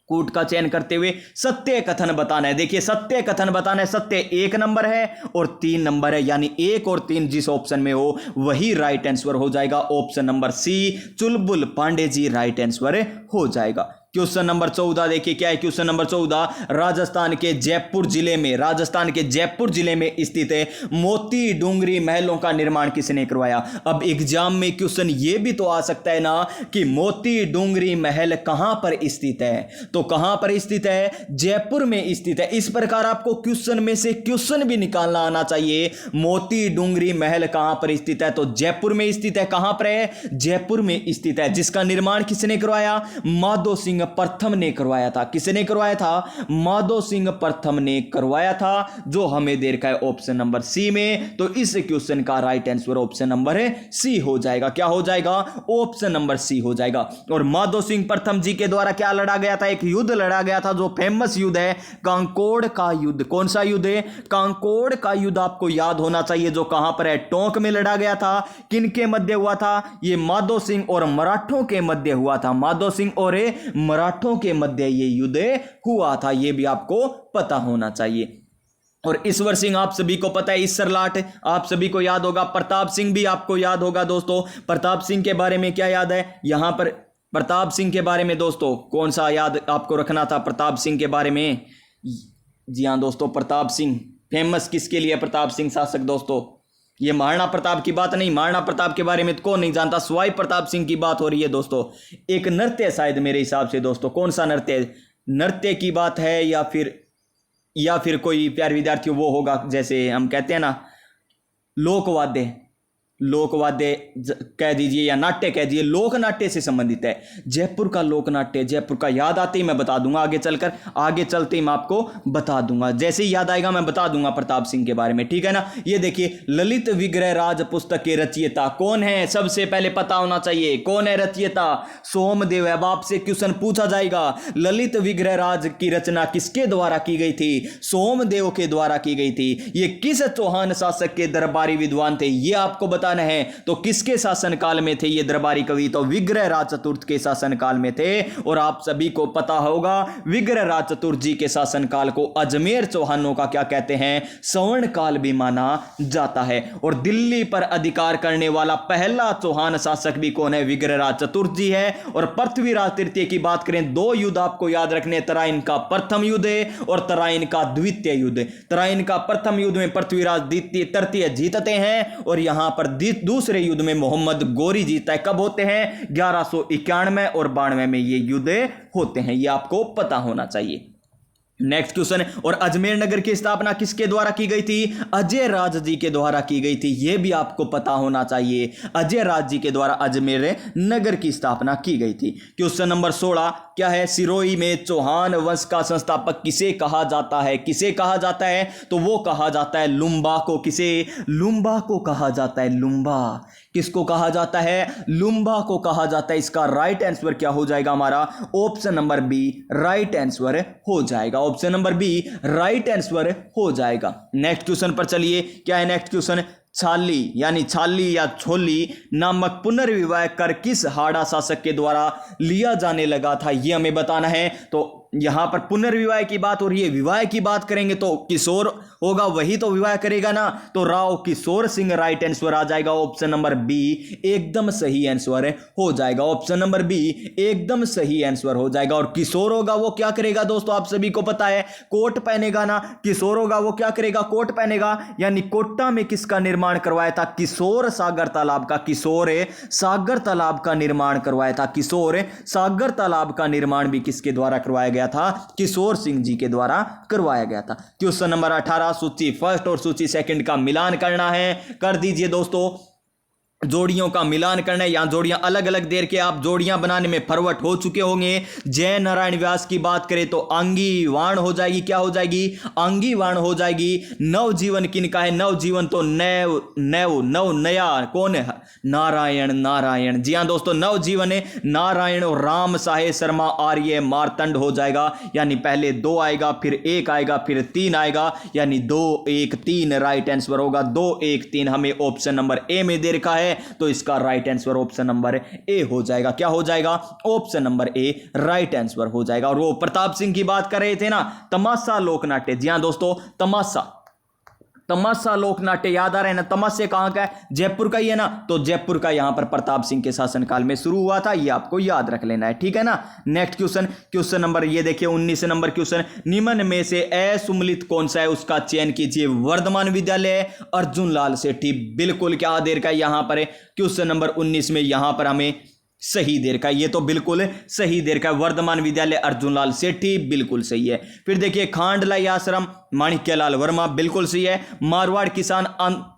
कूट का चयन करते हुए सत्य कथन बताना है। देखिए सत्य कथन बताना है, सत्य 1 नंबर है और 3 नंबर है, यानी 1 और 3 जिस ऑप्शन में हो वही राइट आंसर हो जाएगा। ऑप्शन नंबर सी चुलबुल पांडे जी राइट आंसर हो जाएगा। क्वेश्चन नंबर 14 देखिए क्या है, क्वेश्चन नंबर 14, राजस्थान के जयपुर जिले में स्थित है मोती डूंगरी महलों का निर्माण किसने करवाया। अब एग्जाम में क्वेश्चन ये भी तो आ सकता है ना कि मोती डूंगरी महल कहां पर स्थित है, तो कहां पर स्थित है, जयपुर में स्थित है। इस प्रकार आपको क्वेश्चन में से क्वेश्चन भी निकालना आना चाहिए। मोती डूंगरी महल कहां पर स्थित है, तो जयपुर में स्थित है। कहां पर है, जयपुर में स्थित है। जिसका निर्माण किसने करवाया, माधो सिंह सिंह प्रथम ने करवाया था। किसने करवाया था? माधो सिंह प्रथम ने करवाया था, जो हमें दे रखा है ऑप्शन नंबर सी में। तो इस क्वेश्चन का right answer option number C हो जाएगा। क्या हो जाएगा? ऑप्शन नंबर सी हो जाएगा। और माधो सिंह प्रथम जी के द्वारा क्या लड़ा गया था? एक युद्ध लड़ा गया था जो फेमस युद्ध है, कांकोड़ का युद्ध। कौन सा युद्ध है? कांकोड़ का युद्ध आपको याद होना चाहिए, जो कहां पर है? टोंक में लड़ा गया था। किन के मध्य हुआ था? ये माधो सिंह और मराठों के मध्य हुआ था। माधो सिंह और मराठों के मध्य ये युद्ध हुआ था, ये भी आपको पता होना चाहिए। और ईश्वर सिंह आप सभी को पता है, ईश्वर लाट आप सभी को याद होगा। प्रताप सिंह भी आपको याद होगा दोस्तों। प्रताप सिंह के बारे में क्या याद है यहां पर? प्रताप सिंह के बारे में दोस्तों कौन सा याद आपको रखना था प्रताप सिंह के बारे में? जी हां दोस्तों, प्रताप सिंह फेमस किसके लिए? प्रताप सिंह शासक दोस्तों, ये महाराणा प्रताप की बात नहीं। महाराणा प्रताप के बारे में तो कौन नहीं जानता, सवाई प्रताप सिंह की बात हो रही है दोस्तों। एक नृत्य शायद मेरे हिसाब से दोस्तों, कौन सा नृत्य? नृत्य की बात है या फिर कोई प्यार विद्यार्थियों वो होगा, जैसे हम कहते हैं ना लोकवाद्य कह दीजिए या नाट्य कह दीजिए, लोक नाट्य से संबंधित है। जयपुर का लोक नाट्य, जयपुर का याद आते ही मैं बता दूंगा, आगे चलते ही मैं आपको बता दूंगा। जैसे ही याद आएगा मैं बता दूंगा प्रताप सिंह के बारे में, ठीक है ना। ये देखिए, ललित विग्रह राज पुस्तक के रचयिता कौन है? सबसे पहले पता होना चाहिए कौन है रचयिता? सोमदेव। अब आपसे क्वेश्चन पूछा जाएगा, ललित विग्रह राज की रचना किसके द्वारा की गई थी? सोमदेव के द्वारा की गई थी। ये किस चौहान शासक के दरबारी विद्वान थे? ये आपको है। तो किसके शासनकाल में थे ये दरबारी कवि? तो विग्रह राज चतुर्थ के शासनकाल में थे। और आप सभी को पता होगा विग्रह राज चतुर्थ जी के शासनकाल को अजमेर चौहानों का क्या कहते हैं? स्वर्ण काल भी माना जाता है। और दिल्ली पर अधिकार करने वाला पहला चौहान शासक भी कौन है? विग्रह राज चतुर्थ जी है। और पृथ्वीराज तृतीय की बात करें, दो युद्ध आपको याद रखने, तराइन का प्रथम युद्ध और तराइन का द्वितीय युद्ध। तराइन का प्रथम युद्ध में पृथ्वीराज तृतीय जीतते हैं और यहां पर दूसरे युद्ध में मोहम्मद गोरी जीता है। कब होते हैं? 1191 और 92 में ये युद्ध होते हैं, ये आपको पता होना चाहिए। नेक्स्ट क्वेश्चन, और अजमेर नगर की स्थापना किसके द्वारा की गई थी? अजय राज जी के द्वारा की गई थी, यह भी आपको पता होना चाहिए। अजय राज जी के द्वारा अजमेर नगर की स्थापना की गई थी। क्वेश्चन नंबर 16 क्या है? सिरोही में चौहान वंश का संस्थापक किसे कहा जाता है? किसे कहा जाता है? तो वो कहा जाता है लुम्बा को। किसे? लुम्बा को कहा जाता है। लुम्बा किसको कहा जाता है? लुम्बा को कहा जाता है। इसका राइट आंसर क्या हो जाएगा हमारा? Option number B right answer हो जाएगा। Option number B right answer हो जाएगा। नेक्स्ट क्वेश्चन पर चलिए, क्या है नेक्स्ट क्वेश्चन? छाली यानी छाली या छोली नामक पुनर्विवाह कर किस हाड़ा शासक के द्वारा लिया जाने लगा था? यह हमें बताना है। तो यहां पर पुनर्विवाह की बात हो रही है, विवाह की बात करेंगे तो किशोर होगा, वही तो विवाह करेगा ना। तो राव किशोर सिंह राइट आंसर आ जाएगा। ऑप्शन नंबर बी एकदम सही आंसर हो जाएगा। ऑप्शन नंबर बी एकदम सही आंसर हो जाएगा। और किशोर होगा वो क्या करेगा दोस्तों? आप सभी को पता है कोट पहनेगा ना। किशोर होगा वो क्या करेगा? कोट पहनेगा। यानी कोटा में किसका निर्माण करवाया था? किशोर सागर तालाब का। किशोर सागर तालाब का निर्माण करवाया था। किशोर सागर तालाब का निर्माण भी किसके द्वारा करवाया गया था? किशोर सिंह जी के द्वारा करवाया गया था। क्वेश्चन नंबर 18 सूची फर्स्ट और सूची सेकंड का मिलान करना है। कर दीजिए दोस्तों, जोड़ियों का मिलान करना है। यहां जोड़ियां अलग अलग देर के आप जोड़ियां बनाने में फरवट हो चुके होंगे। जय नारायण व्यास की बात करें तो आंगी वाण हो जाएगी। क्या हो जाएगी? आंगी वाण हो जाएगी। नवजीवन किनका है? नवजीवन तो नव नया कौन है? नारायण। नारायण जी हां दोस्तों, नवजीवन है नारायण और राम साहे शर्मा आर्य मारतंड हो जाएगा। यानी पहले 2 आएगा, फिर 1 आएगा, फिर 3 आएगा, यानी 2 1 3 राइट आंसर होगा। 2 1 3 हमें ऑप्शन नंबर ए में दे रखा है, तो इसका राइट आंसर ऑप्शन नंबर ए हो जाएगा। क्या हो जाएगा? ऑप्शन नंबर ए राइट आंसर हो जाएगा। और वो प्रताप सिंह की बात कर रहे थे ना, तमाशा लोकनाट्य। जी हां दोस्तों, तमाशा लोकनाट्य याद आ रहे हैं ना? तमाशे कहां का है? जयपुर का ही है ना। तो जयपुर का यहां पर प्रताप सिंह के शासनकाल में शुरू हुआ था, ये आपको याद रख लेना है, ठीक है ना। नेक्स्ट क्वेश्चन नंबर ये देखिए 19 नंबर क्वेश्चन, निम्न में से असुमलित कौन सा है? उसका चयन कीजिए। वर्धमान विद्यालय, अर्जुन लाल सेठी। बिल्कुल क्या देर का यहां पर है? क्वेश्चन नंबर 19 में यहां पर हमें सही देर का, ये तो बिल्कुल सही देर का। वर्धमान विद्यालय, अर्जुन लाल सेठी, बिल्कुल सही है। फिर देखिए खांडलाई आश्रम, माणिक्यलाल वर्मा, बिल्कुल सही है। मारवाड़ किसान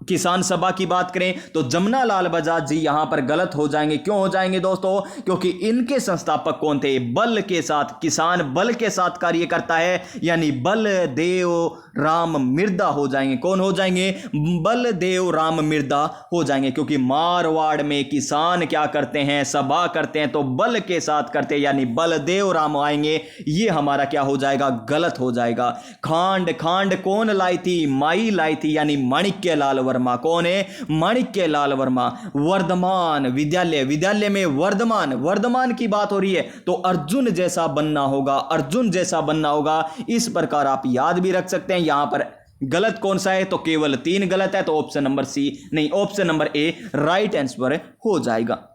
किसान सभा की बात करें तो जमुना लाल बजाज जी यहां पर गलत हो जाएंगे। क्यों हो जाएंगे दोस्तों? क्योंकि इनके संस्थापक कौन थे? बल के साथ, किसान बल के साथ कार्य करता है, यानी बलदेव राम मिर्दा हो जाएंगे। कौन हो जाएंगे? बलदेव राम मिर्दा हो जाएंगे। क्योंकि मारवाड़ में किसान क्या करते हैं? सभा करते हैं, तो बल के साथ करते हैं, यानी बलदेव राम आएंगे। ये हमारा क्या हो जाएगा? गलत हो जाएगा। खांड, खांड कौन लाई थी? माई लाई थी, यानी माणिक्य लाल वर्मा। कौन है? माणिक्य लाल वर्मा। वर्धमान विद्यालय, विद्यालय में वर्धमान, वर्धमान की बात हो रही है तो अर्जुन जैसा बनना होगा, अर्जुन जैसा बनना होगा। इस प्रकार आप याद भी रख सकते हैं। यहां पर गलत कौन सा है? तो केवल 3 गलत है, तो ऑप्शन नंबर सी नहीं, ऑप्शन नंबर ए राइट आंसर हो जाएगा।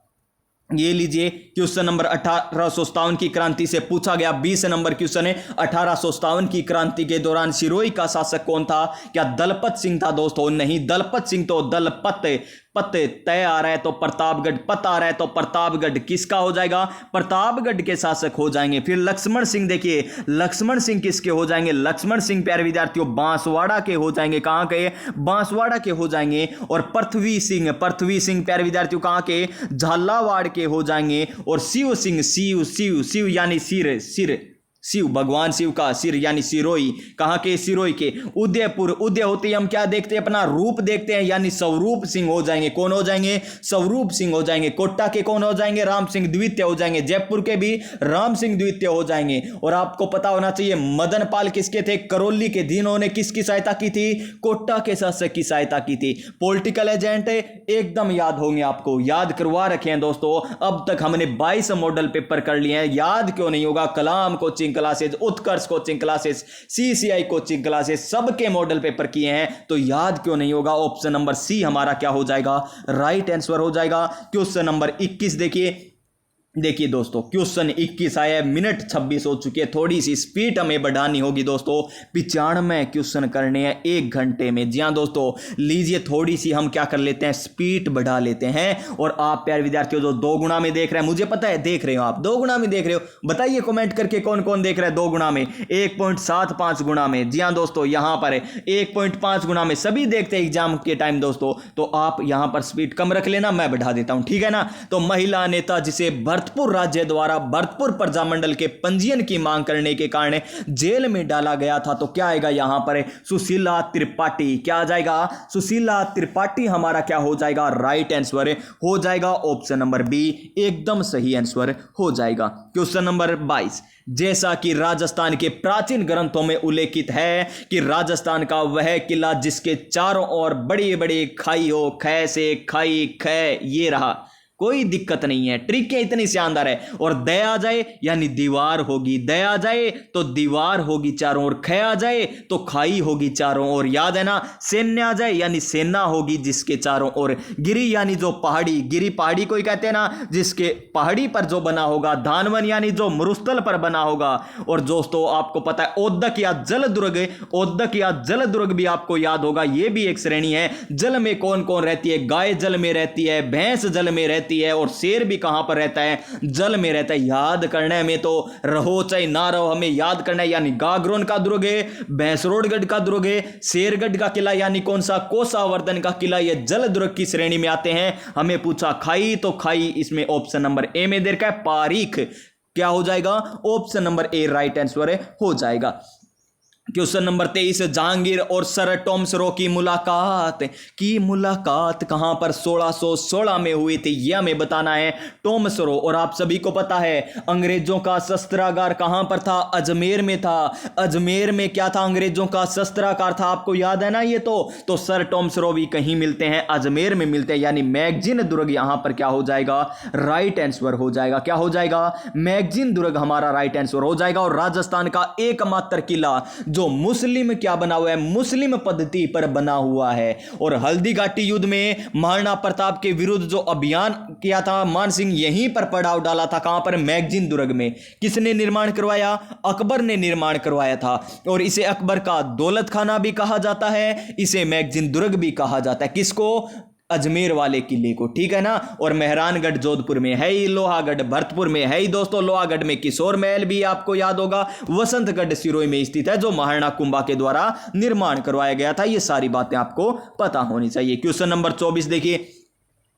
ये लीजिए क्वेश्चन नंबर 1857 की क्रांति से पूछा गया 20 नंबर क्वेश्चन है। 1857 की क्रांति के दौरान सिरोही का शासक कौन था? क्या दलपत सिंह था दोस्तों? नहीं, दलपत सिंह तो दलपत पत तय आ रहा है तो प्रतापगढ़, पत आ रहा है तो प्रतापगढ़ किसका हो जाएगा? प्रतापगढ़ के शासक हो जाएंगे। फिर लक्ष्मण सिंह, देखिए लक्ष्मण सिंह किसके हो जाएंगे? लक्ष्मण सिंह प्यारे विद्यार्थियों बांसवाड़ा के हो जाएंगे। कहां के? बांसवाड़ा के हो जाएंगे। और पृथ्वी सिंह, पृथ्वी सिंह प्यारे विद्यार्थियों कहां के? झालावाड़ के हो जाएंगे। और शिव सिंह, शिव शिव शिव यानी सिर, सिर शिव, भगवान शिव का सिर यानी सिरोही। कहां के? सिरोही के। उदयपुर, उदय होते ही हम क्या देखते हैं? अपना रूप देखते हैं, यानी स्वरूप सिंह हो जाएंगे। कौन हो जाएंगे? स्वरूप सिंह हो जाएंगे। कोटा के कौन हो जाएंगे? राम सिंह द्वितीय हो जाएंगे। जयपुर के भी राम सिंह द्वितीय हो जाएंगे। और आपको पता होना चाहिए मदन पाल किसके थे? करौली के। जिन्होंने किसकी सहायता की थी? कोटा के शासक की सहायता की थी। पॉलिटिकल एजेंट एकदम याद होंगे, आपको याद करवा रखे हैं दोस्तों। अब तक हमने 22 मॉडल पेपर कर लिए हैं, याद क्यों नहीं होगा? Kalam coaching classes, Utkarsh coaching classes, CCI coaching classes, सबके मॉडल पेपर किए हैं, तो याद क्यों नहीं होगा? ऑप्शन नंबर सी हमारा क्या हो जाएगा? राइट आंसर हो जाएगा। क्वेश्चन नंबर 21 देखिए दोस्तों, क्वेश्चन 21 आया, मिनट 26 हो चुके हैं। थोड़ी सी स्पीड हमें बढ़ानी होगी दोस्तों। 95 क्वेश्चन करने हैं 1 घंटे में। जी हाँ दोस्तों, लीजिए थोड़ी सी हम क्या कर लेते हैं? स्पीड बढ़ा लेते हैं। और आप प्यारे विद्यार्थियों जो 2 गुना में देख रहे हैं, मुझे पता है देख रहे हो आप, 2 गुना में देख रहे हो, बताइए कमेंट करके कौन कौन देख रहा है 2 गुना में, 1.75 गुना में। जी हाँ दोस्तों, यहां पर 1.5 गुना में सभी देखते हैं एग्जाम के टाइम दोस्तों। तो आप यहां पर स्पीड कम रख लेना, मैं बढ़ा देता हूं, ठीक है ना? तो महिला नेता जिसे भरतपुर राज्य द्वारा भरतपुर प्रजामंडल के पंजीयन की मांग करने के कारण जेल में डाला गया था, तो क्या आएगा यहां पर? सुशीला त्रिपाठी। क्या आ जाएगा? सुशीला त्रिपाठी हमारा क्या हो जाएगा? राइट आंसर हो जाएगा। ऑप्शन नंबर बी एकदम सही आंसर हो जाएगा। क्वेश्चन नंबर 22, जैसा कि राजस्थान के प्राचीन ग्रंथों में उल्लेखित है कि राजस्थान का वह किला जिसके चारों ओर बड़ी बड़ी खाई हो, ख से खाई, ख, ये रहा, कोई दिक्कत नहीं है, ट्रिक इतनी शानदार है। और द आ जाए यानी दीवार होगी, द आ जाए तो दीवार होगी चारों ओर, ख आ जाए तो खाई होगी चारों ओर, याद है ना? सैन्य आ जाए यानी सेना होगी जिसके चारों ओर, गिरी यानी जो पहाड़ी, गिरी पहाड़ी को ही कहते हैं ना, जिसके पहाड़ी पर जो बना होगा, धानवन यानी जो मरुस्थल पर बना होगा। और दोस्तों आपको पता है ओदक या जल दुर्ग, ओदक या जल दुर्ग भी आपको याद होगा, यह भी एक श्रेणी है। जल में कौन कौन रहती है? गाय जल में रहती है, भैंस जल में रहती है, और शेर भी कहां पर रहता है? जल में रहता है। याद करने में तो रहो चाहे ना रहो, हमें याद करना है, यानी गागरोन का दुर्ग है, भैंसरोडगढ़ का दुर्ग है, शेरगढ़ का किला यानी कौन सा? कोसावर्धन का किला, ये जल दुर्ग की श्रेणी में आते हैं। हमें पूछा खाई, तो खाई इसमें ऑप्शन नंबर ए में दे रखा है, पारीख। क्या हो जाएगा? ऑप्शन नंबर ए राइट आंसर हो जाएगा। क्वेश्चन नंबर 23, जहांगीर और सर टॉमसरो की मुलाकात कहां पर 1616 में हुई थी, यह हमें बताना है। टॉमसरो, और आप सभी को पता है अंग्रेजों का शस्त्रागार कहां पर था? अजमेर में था। अजमेर में क्या था? अंग्रेजों का शस्त्रागार था, आपको याद है ना? ये तो सर टॉमसरो भी कहीं मिलते हैं, अजमेर में मिलते हैं, यानी मैगजीन दुर्ग यहां पर क्या हो जाएगा? राइट आंसर हो जाएगा। क्या हो जाएगा? मैगजीन दुर्ग हमारा राइट आंसर हो जाएगा। और राजस्थान का एकमात्र किला जो मुस्लिम क्या बना हुआ है? मुस्लिम पद्धति पर बना हुआ है। और हल्दी घाटी युद्ध में महाराणा प्रताप के विरुद्ध जो अभियान किया था मान सिंह, यहीं पर पड़ाव डाला था। कहां पर? मैगजीन दुर्ग में। किसने निर्माण करवाया? अकबर ने निर्माण करवाया था। और इसे अकबर का दौलत खाना भी कहा जाता है, इसे मैगजीन दुर्ग भी कहा जाता है। किसको? अजमेर वाले किले को, ठीक है ना। और मेहरानगढ़ जोधपुर में है ही, लोहागढ़ भरतपुर में है ही दोस्तों, लोहागढ़ में किशोर महल भी आपको याद होगा, वसंतगढ़ सिरोही में स्थित है जो महाराणा कुंभा के द्वारा निर्माण करवाया गया था। ये सारी बातें आपको पता होनी चाहिए। क्वेश्चन नंबर 24 देखिए,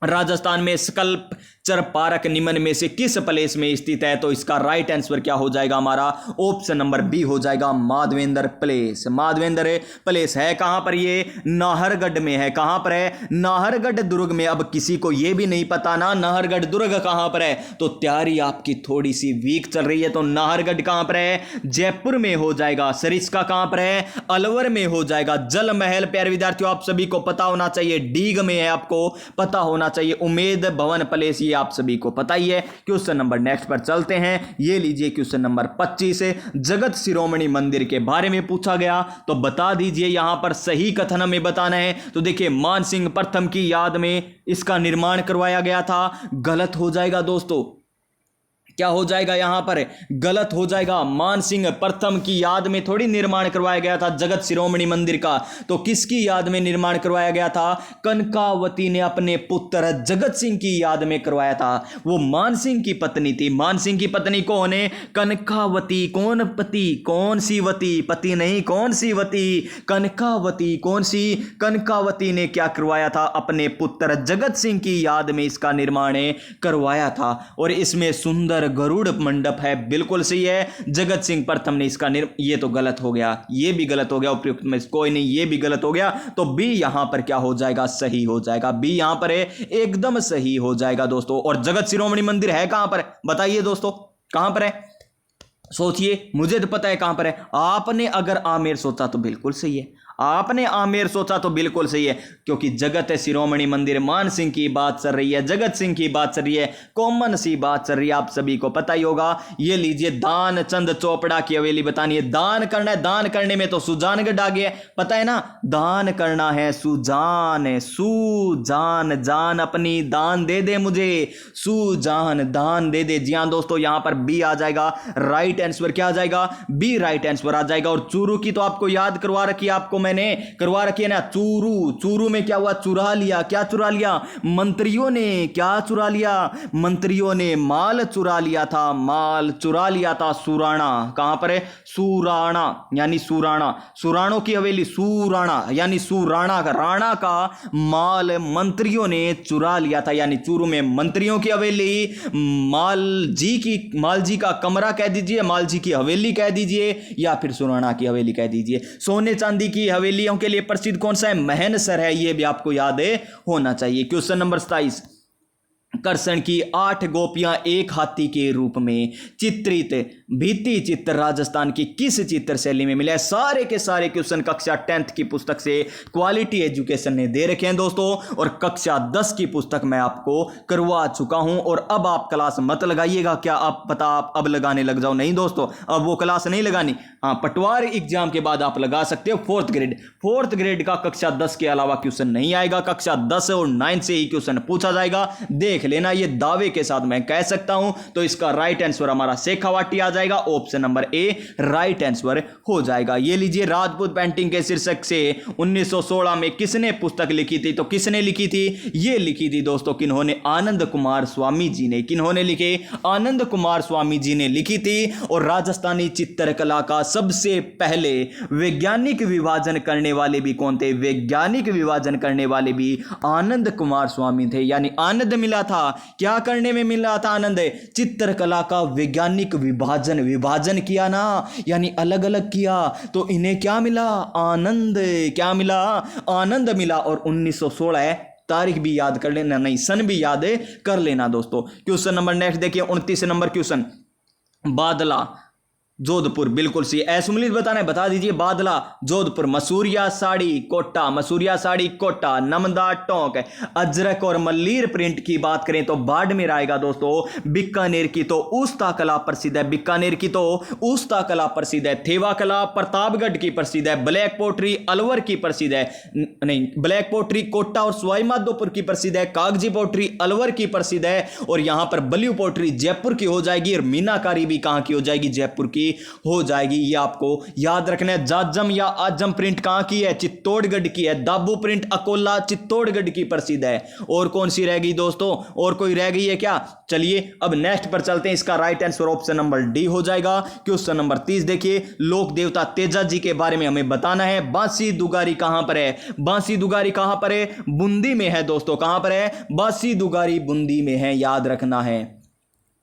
राजस्थान में स्कल्पचर पार्क निम्न में से किस प्लेस में स्थित है? तो इसका राइट आंसर क्या हो जाएगा हमारा? ऑप्शन नंबर बी हो जाएगा, माधवेंद्र प्लेस। माधवेंद्र प्लेस है कहां पर? ये नाहरगढ़ में है। कहां पर है? नाहरगढ़ दुर्ग में। अब किसी को यह भी नहीं पता ना नाहरगढ़ दुर्ग कहां पर है, तो तैयारी आपकी थोड़ी सी वीक चल रही है। तो नाहरगढ़ कहां पर है? जयपुर में हो जाएगा। सरिस्का कहां पर है? अलवर में हो जाएगा। जल महल प्यारे विद्यार्थियों आप सभी को पता होना चाहिए, डीग में है, आपको पता होना चाहिए। उम्मेद भवन प्लेस ये आप सभी को पता ही है। क्वेश्चन नंबर नेक्स्ट पर चलते हैं। ये लीजिए क्वेश्चन नंबर 25 है, जगत शिरोमणि मंदिर के बारे में पूछा गया, तो बता दीजिए यहां पर सही कथन हमें बताना है। तो देखिए, मानसिंह प्रथम की याद में इसका निर्माण करवाया गया था। गलत हो जाएगा दोस्तों, क्या हो जाएगा यहां पर? गलत हो जाएगा। मानसिंह प्रथम की याद में थोड़ी निर्माण करवाया गया था जगत शिरोमणि मंदिर का। तो किसकी याद में निर्माण करवाया गया था? कनकावती ने अपने पुत्र जगत सिंह की याद में करवाया था। वो मानसिंह की पत्नी थी। मानसिंह की पत्नी कौन है? कनकावती। कौन पति? कौन सी वती? पति नहीं, कौन सी वती? कनकावती। कौन सी? कनकावती ने क्या करवाया था? अपने पुत्र जगत सिंह की याद में इसका निर्माण करवाया था। और इसमें सुंदर गरुड़ मंडप है। बिल्कुल सही है, जगत सिंह प्रथम ने इसका ये तो गलत हो गया, ये भी गलत हो गया, उपयुक्त में कोई नहीं, ये भी गलत हो गया। तो बी यहां पर क्या हो जाएगा? सही हो जाएगा। बी यहां पर है, एकदम सही हो जाएगा दोस्तों। और जगत शिरोमणि मंदिर है कहां पर? बताइए दोस्तों, कहां पर है? सोचिए, मुझे तो पता है कहां पर है। आपने अगर आमेर सोचा तो बिल्कुल सही है, आपने आमेर सोचा तो बिल्कुल सही है, क्योंकि जगत शिरोमणि मंदिर मान सिंह की बात चल रही है, जगत सिंह की बात चल रही है, कॉमन सी बात चल रही है, आप सभी को पता ही होगा। ये लीजिए, दान चंद चोपड़ा की हवेली बतानी है। दान करना है, दान करने में तो सुजानगढ़ आ गया, पता है ना। दान करना है, सुजान, सुजान, जान अपनी दान दे दे मुझे, सुजान दान दे दे। जी हां दोस्तों, यहां पर बी आ जाएगा। राइट आंसर क्या आ जाएगा? बी राइट आंसर आ जाएगा। और चूरू की तो आपको याद करवा रखी है, आपको मैंने करवा रखी है ना। चूरू, चूरू में क्या हुआ? चुरा लिया। क्या चुरा लिया? मंत्रियों ने क्या चुरा लिया? मंत्रियों ने माल चुरा लिया था, माल चुरा लिया था। सुराणा कहां पर है? सुराणा यानी सुराणा, सुराणों की हवेली, सुराणा यानी सुराणा का, राणा का माल मंत्रियों ने चुरा लिया था। यानी चूरू में मंत्रियों की हवेली, माल जी का कमरा कह दीजिए, माल जी की हवेली कह दीजिए, या फिर सुराणा की हवेली कह दीजिए। सोने चांदी की हवेलियों के लिए प्रसिद्ध कौन सा है? महनसर है, यह भी आपको याद होना चाहिए। क्वेश्चन नंबर 27, कृष्ण की 8 गोपियां एक हाथी के रूप में चित्रित भित्ति चित्र राजस्थान की किस चित्र शैली में मिला है? सारे के सारे क्वेश्चन कक्षा 10th की पुस्तक से क्वालिटी एजुकेशन ने दे रखे हैं दोस्तों, और कक्षा 10 की पुस्तक मैं आपको करवा चुका हूं। और अब आप क्लास मत लगाइएगा, क्या आप पता आप अब लगाने लग जाओ? नहीं दोस्तों, अब वो क्लास नहीं लगानी। हाँ, पटवार एग्जाम के बाद आप लगा सकते हो। 4th ग्रेड का कक्षा 10 के अलावा क्वेश्चन नहीं आएगा, कक्षा 10 और 9 से ही क्वेश्चन पूछा जाएगा, देख लेना, ये दावे के साथ मैं कह सकता हूं। तो इसका राइट आंसर हमारा शेखावाटी आ जाएगा, ऑप्शन नंबर ए राइट आंसर हो जाएगा। ये लीजिए, राजपूत पेंटिंग के शीर्षक से 1916 में किसने पुस्तक लिखी थी? तो किसने लिखी थी? ये लिखी थी दोस्तों, किन्होंने? आनंद कुमार स्वामी जी ने। किन्होंने लिखे? आनंद कुमार स्वामी जी ने लिखी थी। और राजस्थानी चित्रकला का सबसे पहले वैज्ञानिक विभाजन करने वाले भी कौन थे? वैज्ञानिक विभाजन करने वाले भी आनंद कुमार स्वामी थे। यानी आनंद मिला था, क्या करने में मिला था आनंद? चित्रकला का वैज्ञानिक विभाजन किया ना, यानी अलग अलग किया, तो इन्हें क्या मिला? आनंद। क्या मिला? आनंद मिला। और 1916 है, तारीख भी याद कर लेना, नहीं सन भी याद कर लेना दोस्तों। क्वेश्चन नंबर नेक्स्ट देखिए, 29 नंबर क्वेश्चन, बादला जोधपुर, बिल्कुल सी असुमलित बताना है, बता दीजिए। बादला जोधपुर, मसूरिया साड़ी कोटा, मसूरिया साड़ी कोटा, नमदा टोंक, अजरक और मल्लीर प्रिंट की बात करें तो बाड़मेर आएगा दोस्तों। बीकानेर की तो उस्ता कला प्रसिद्ध है, बीकानेर की तो उस्ता कला प्रसिद्ध है। थेवा कला प्रतापगढ़ की प्रसिद्ध है। ब्लैक पोट्री अलवर की प्रसिद्ध है, नहीं, ब्लैक पोट्री कोटा और सवाई माधोपुर की प्रसिद्ध है। कागजी पोट्री अलवर की प्रसिद्ध है। और यहां पर ब्लू पोट्री जयपुर की हो जाएगी। और मीनाकारी भी कहां की हो जाएगी? जयपुर की हो जाएगी। ये आपको याद रखना है। जाजम या आजम प्रिंट कहां की है? चित्तौड़गढ़ की है। दाबू प्रिंट अकोला चित्तौड़गढ़ की प्रसिद्ध है। और कौन सी रह गई दोस्तों? और कोई रह गई है क्या? चलिए अब नेक्स्ट पर चलते हैं। इसका right answer option number D हो जाएगा। क्वेश्चन नंबर 30 देखिए, लोक देवता तेजा जी के बारे में हमें बताना है। बांसी दुगारी कहां पर है? बांसी दुगारी कहां पर है? बूंदी में है दोस्तों। कहां पर है? बांसी दुगारी बूंदी में है, याद रखना है।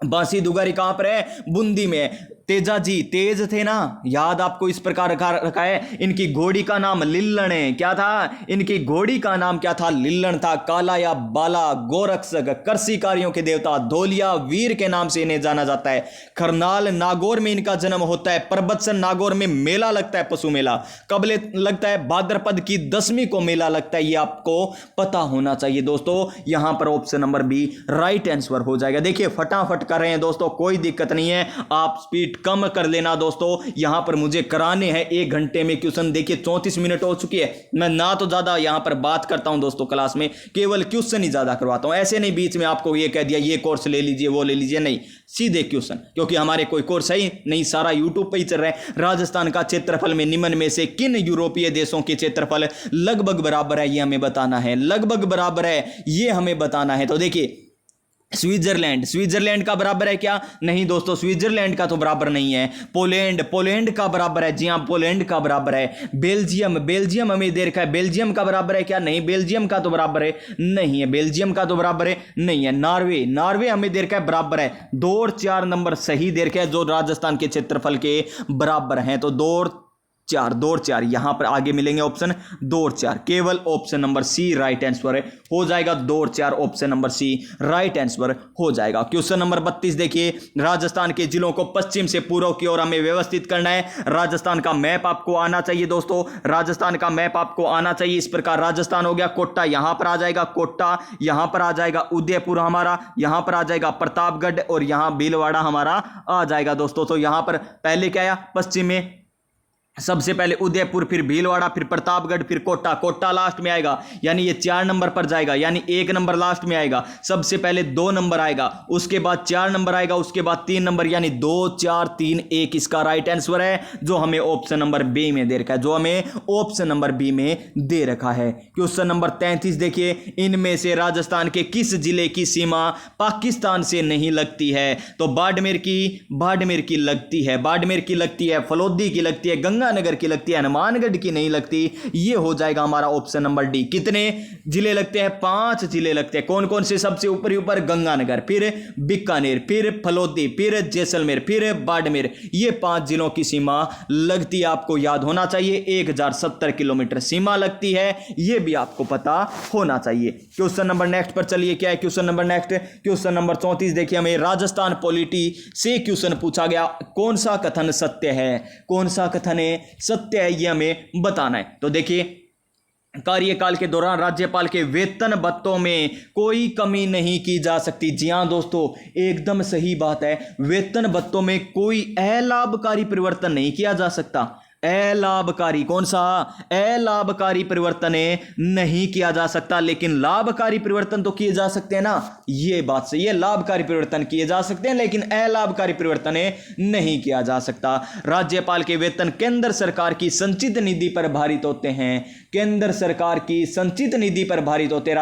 बांसी दुगारी कहां पर है? बूंदी में। तेजा जी तेज थे ना, याद आपको इस प्रकार रखा है। इनकी घोड़ी का नाम लिल्लण है। क्या था? इनकी घोड़ी का नाम क्या था? लिल्लण था। काला या बाला, गोरक्षक, कृषिकारियों के देवता, धोलिया वीर के नाम से इन्हें जाना जाता है। खरनाल नागौर में इनका जन्म होता है। परबत्सन नागौर में मेला लगता है, पशु मेला। कब लगता है? भाद्रपद की 10वीं को मेला लगता है। ये आपको पता होना चाहिए दोस्तों। यहां पर option number B right answer हो जाएगा। देखिए फटाफट कर रहे हैं दोस्तों, कोई दिक्कत नहीं है। आप स्पीड कम कर लेना दोस्तों। यहां पर मुझे कराने हैं 1 घंटे में क्वेश्चन। देखिए 34 मिनट हो चुकी है। मैं ना तो ज्यादा यहां पर बात करता हूं दोस्तों क्लास में, केवल क्वेश्चन ही ज्यादा करवाता हूं। ऐसे नहीं बीच में आपको ये कह दिया ये कोर्स ले लीजिए वो ले लीजिए, नहीं, सीधे क्वेश्चन। क्योंकि हमारे कोई कोर्स है ही नहीं, सारा यूट्यूब पे ही चल रहा है। राजस्थान का क्षेत्रफल में निम्न में से किन यूरोपीय देशों के क्षेत्रफल लगभग बराबर है? ये हमें बताना है। लगभग बराबर है ये हमें बताना है। तो देखिए स्विट्जरलैंड, स्विट्जरलैंड का बराबर है क्या? नहीं दोस्तों, स्विट्जरलैंड का तो बराबर नहीं है। पोलैंड, पोलैंड का बराबर है। जी हां, पोलैंड का बराबर है। बेल्जियम, बेल्जियम हमें दे रखा है। बेल्जियम का बराबर है क्या? नहीं, बेल्जियम का तो बराबर है नहीं है। बेल्जियम का तो बराबर है नहीं है। नॉर्वे, नॉर्वे हमें दे रखा है बराबर है। 2 और 4 नंबर सही दे रखे हैं जो राजस्थान के क्षेत्रफल के बराबर हैं। तो 2 और 4 यहां पर आगे मिलेंगे ऑप्शन 2 और 4। केवल option number C right answer हो जाएगा। 2 और 4 option number C right answer हो जाएगा। क्वेश्चन नंबर 32 देखिए, राजस्थान के जिलों को पश्चिम से पूर्व की ओर हमें व्यवस्थित करना है। राजस्थान का मैप आपको आना चाहिए दोस्तों। राजस्थान का मैप आपको आना चाहिए। इस प्रकार राजस्थान हो गया। कोटा यहां पर आ जाएगा, कोटा यहां पर आ जाएगा, उदयपुर हमारा यहां पर आ जाएगा, प्रतापगढ़ और यहां भीलवाड़ा हमारा आ जाएगा दोस्तों। तो यहां पर पहले क्या आया? पश्चिम में सबसे पहले उदयपुर, फिर भीलवाड़ा, फिर प्रतापगढ़, फिर कोटा। कोटा लास्ट में आएगा, यानी ये 4 नंबर पर जाएगा, यानी 1 नंबर लास्ट में आएगा। सबसे पहले 2 नंबर आएगा, उसके बाद 4 नंबर आएगा, उसके बाद 3 नंबर, यानी 2 4 3 1 इसका राइट आंसर है जो हमें ऑप्शन नंबर बी में दे रखा है, जो हमें ऑप्शन नंबर बी में दे रखा है। क्वेश्चन नंबर 33 देखिए, इनमें से राजस्थान के किस जिले की सीमा पाकिस्तान से नहीं लगती है? तो बाड़मेर की लगती है, बाड़मेर की लगती है, फलोदी की लगती है, गंगानगर की लगती है, हनुमानगढ़ की नहीं लगती। ये हो जाएगा हमारा ऑप्शन नंबर डी। कितने जिले लगते हैं? 5 जिले लगते हैं। कौन कौन से? सबसे ऊपर गंगानगर, फिर बीकानेर, फिर फलोदी, फिर जैसलमेर, फिर बाड़मेर। ये 5 जिलों की सीमा लगती है। आपको याद होना चाहिए 1070 किलोमीटर सीमा लगती है। ये भी आपको पता होना चाहिए। क्वेश्चन नंबर नेक्स्ट पर चलिए, क्या है question number next? Question number 34 देखिए, हमें राजस्थान पॉलिटी से क्वेश्चन पूछा गया। कौन सा कथन सत्य है? कौन सा कथन है सत्य है? ये हमें बताना है। तो देखिए, कार्यकाल के दौरान राज्यपाल के वेतन भत्तों में कोई कमी नहीं की जा सकती। जी हां दोस्तों, एकदम सही बात है। वेतन भत्तों में कोई अलाभकारी परिवर्तन नहीं किया जा सकता। अलाभकारी, कौन सा? अलाभकारी परिवर्तन नहीं किया जा सकता, लेकिन लाभकारी परिवर्तन तो किए जा सकते हैं ना। ये बात सही है, लाभकारी परिवर्तन किए जा सकते हैं लेकिन अलाभकारी परिवर्तन नहीं किया जा सकता। राज्यपाल के वेतन केंद्र सरकार की संचित निधि पर भारित होते हैं। केंद्र सरकार की संचित निधि पर भारित होते हैं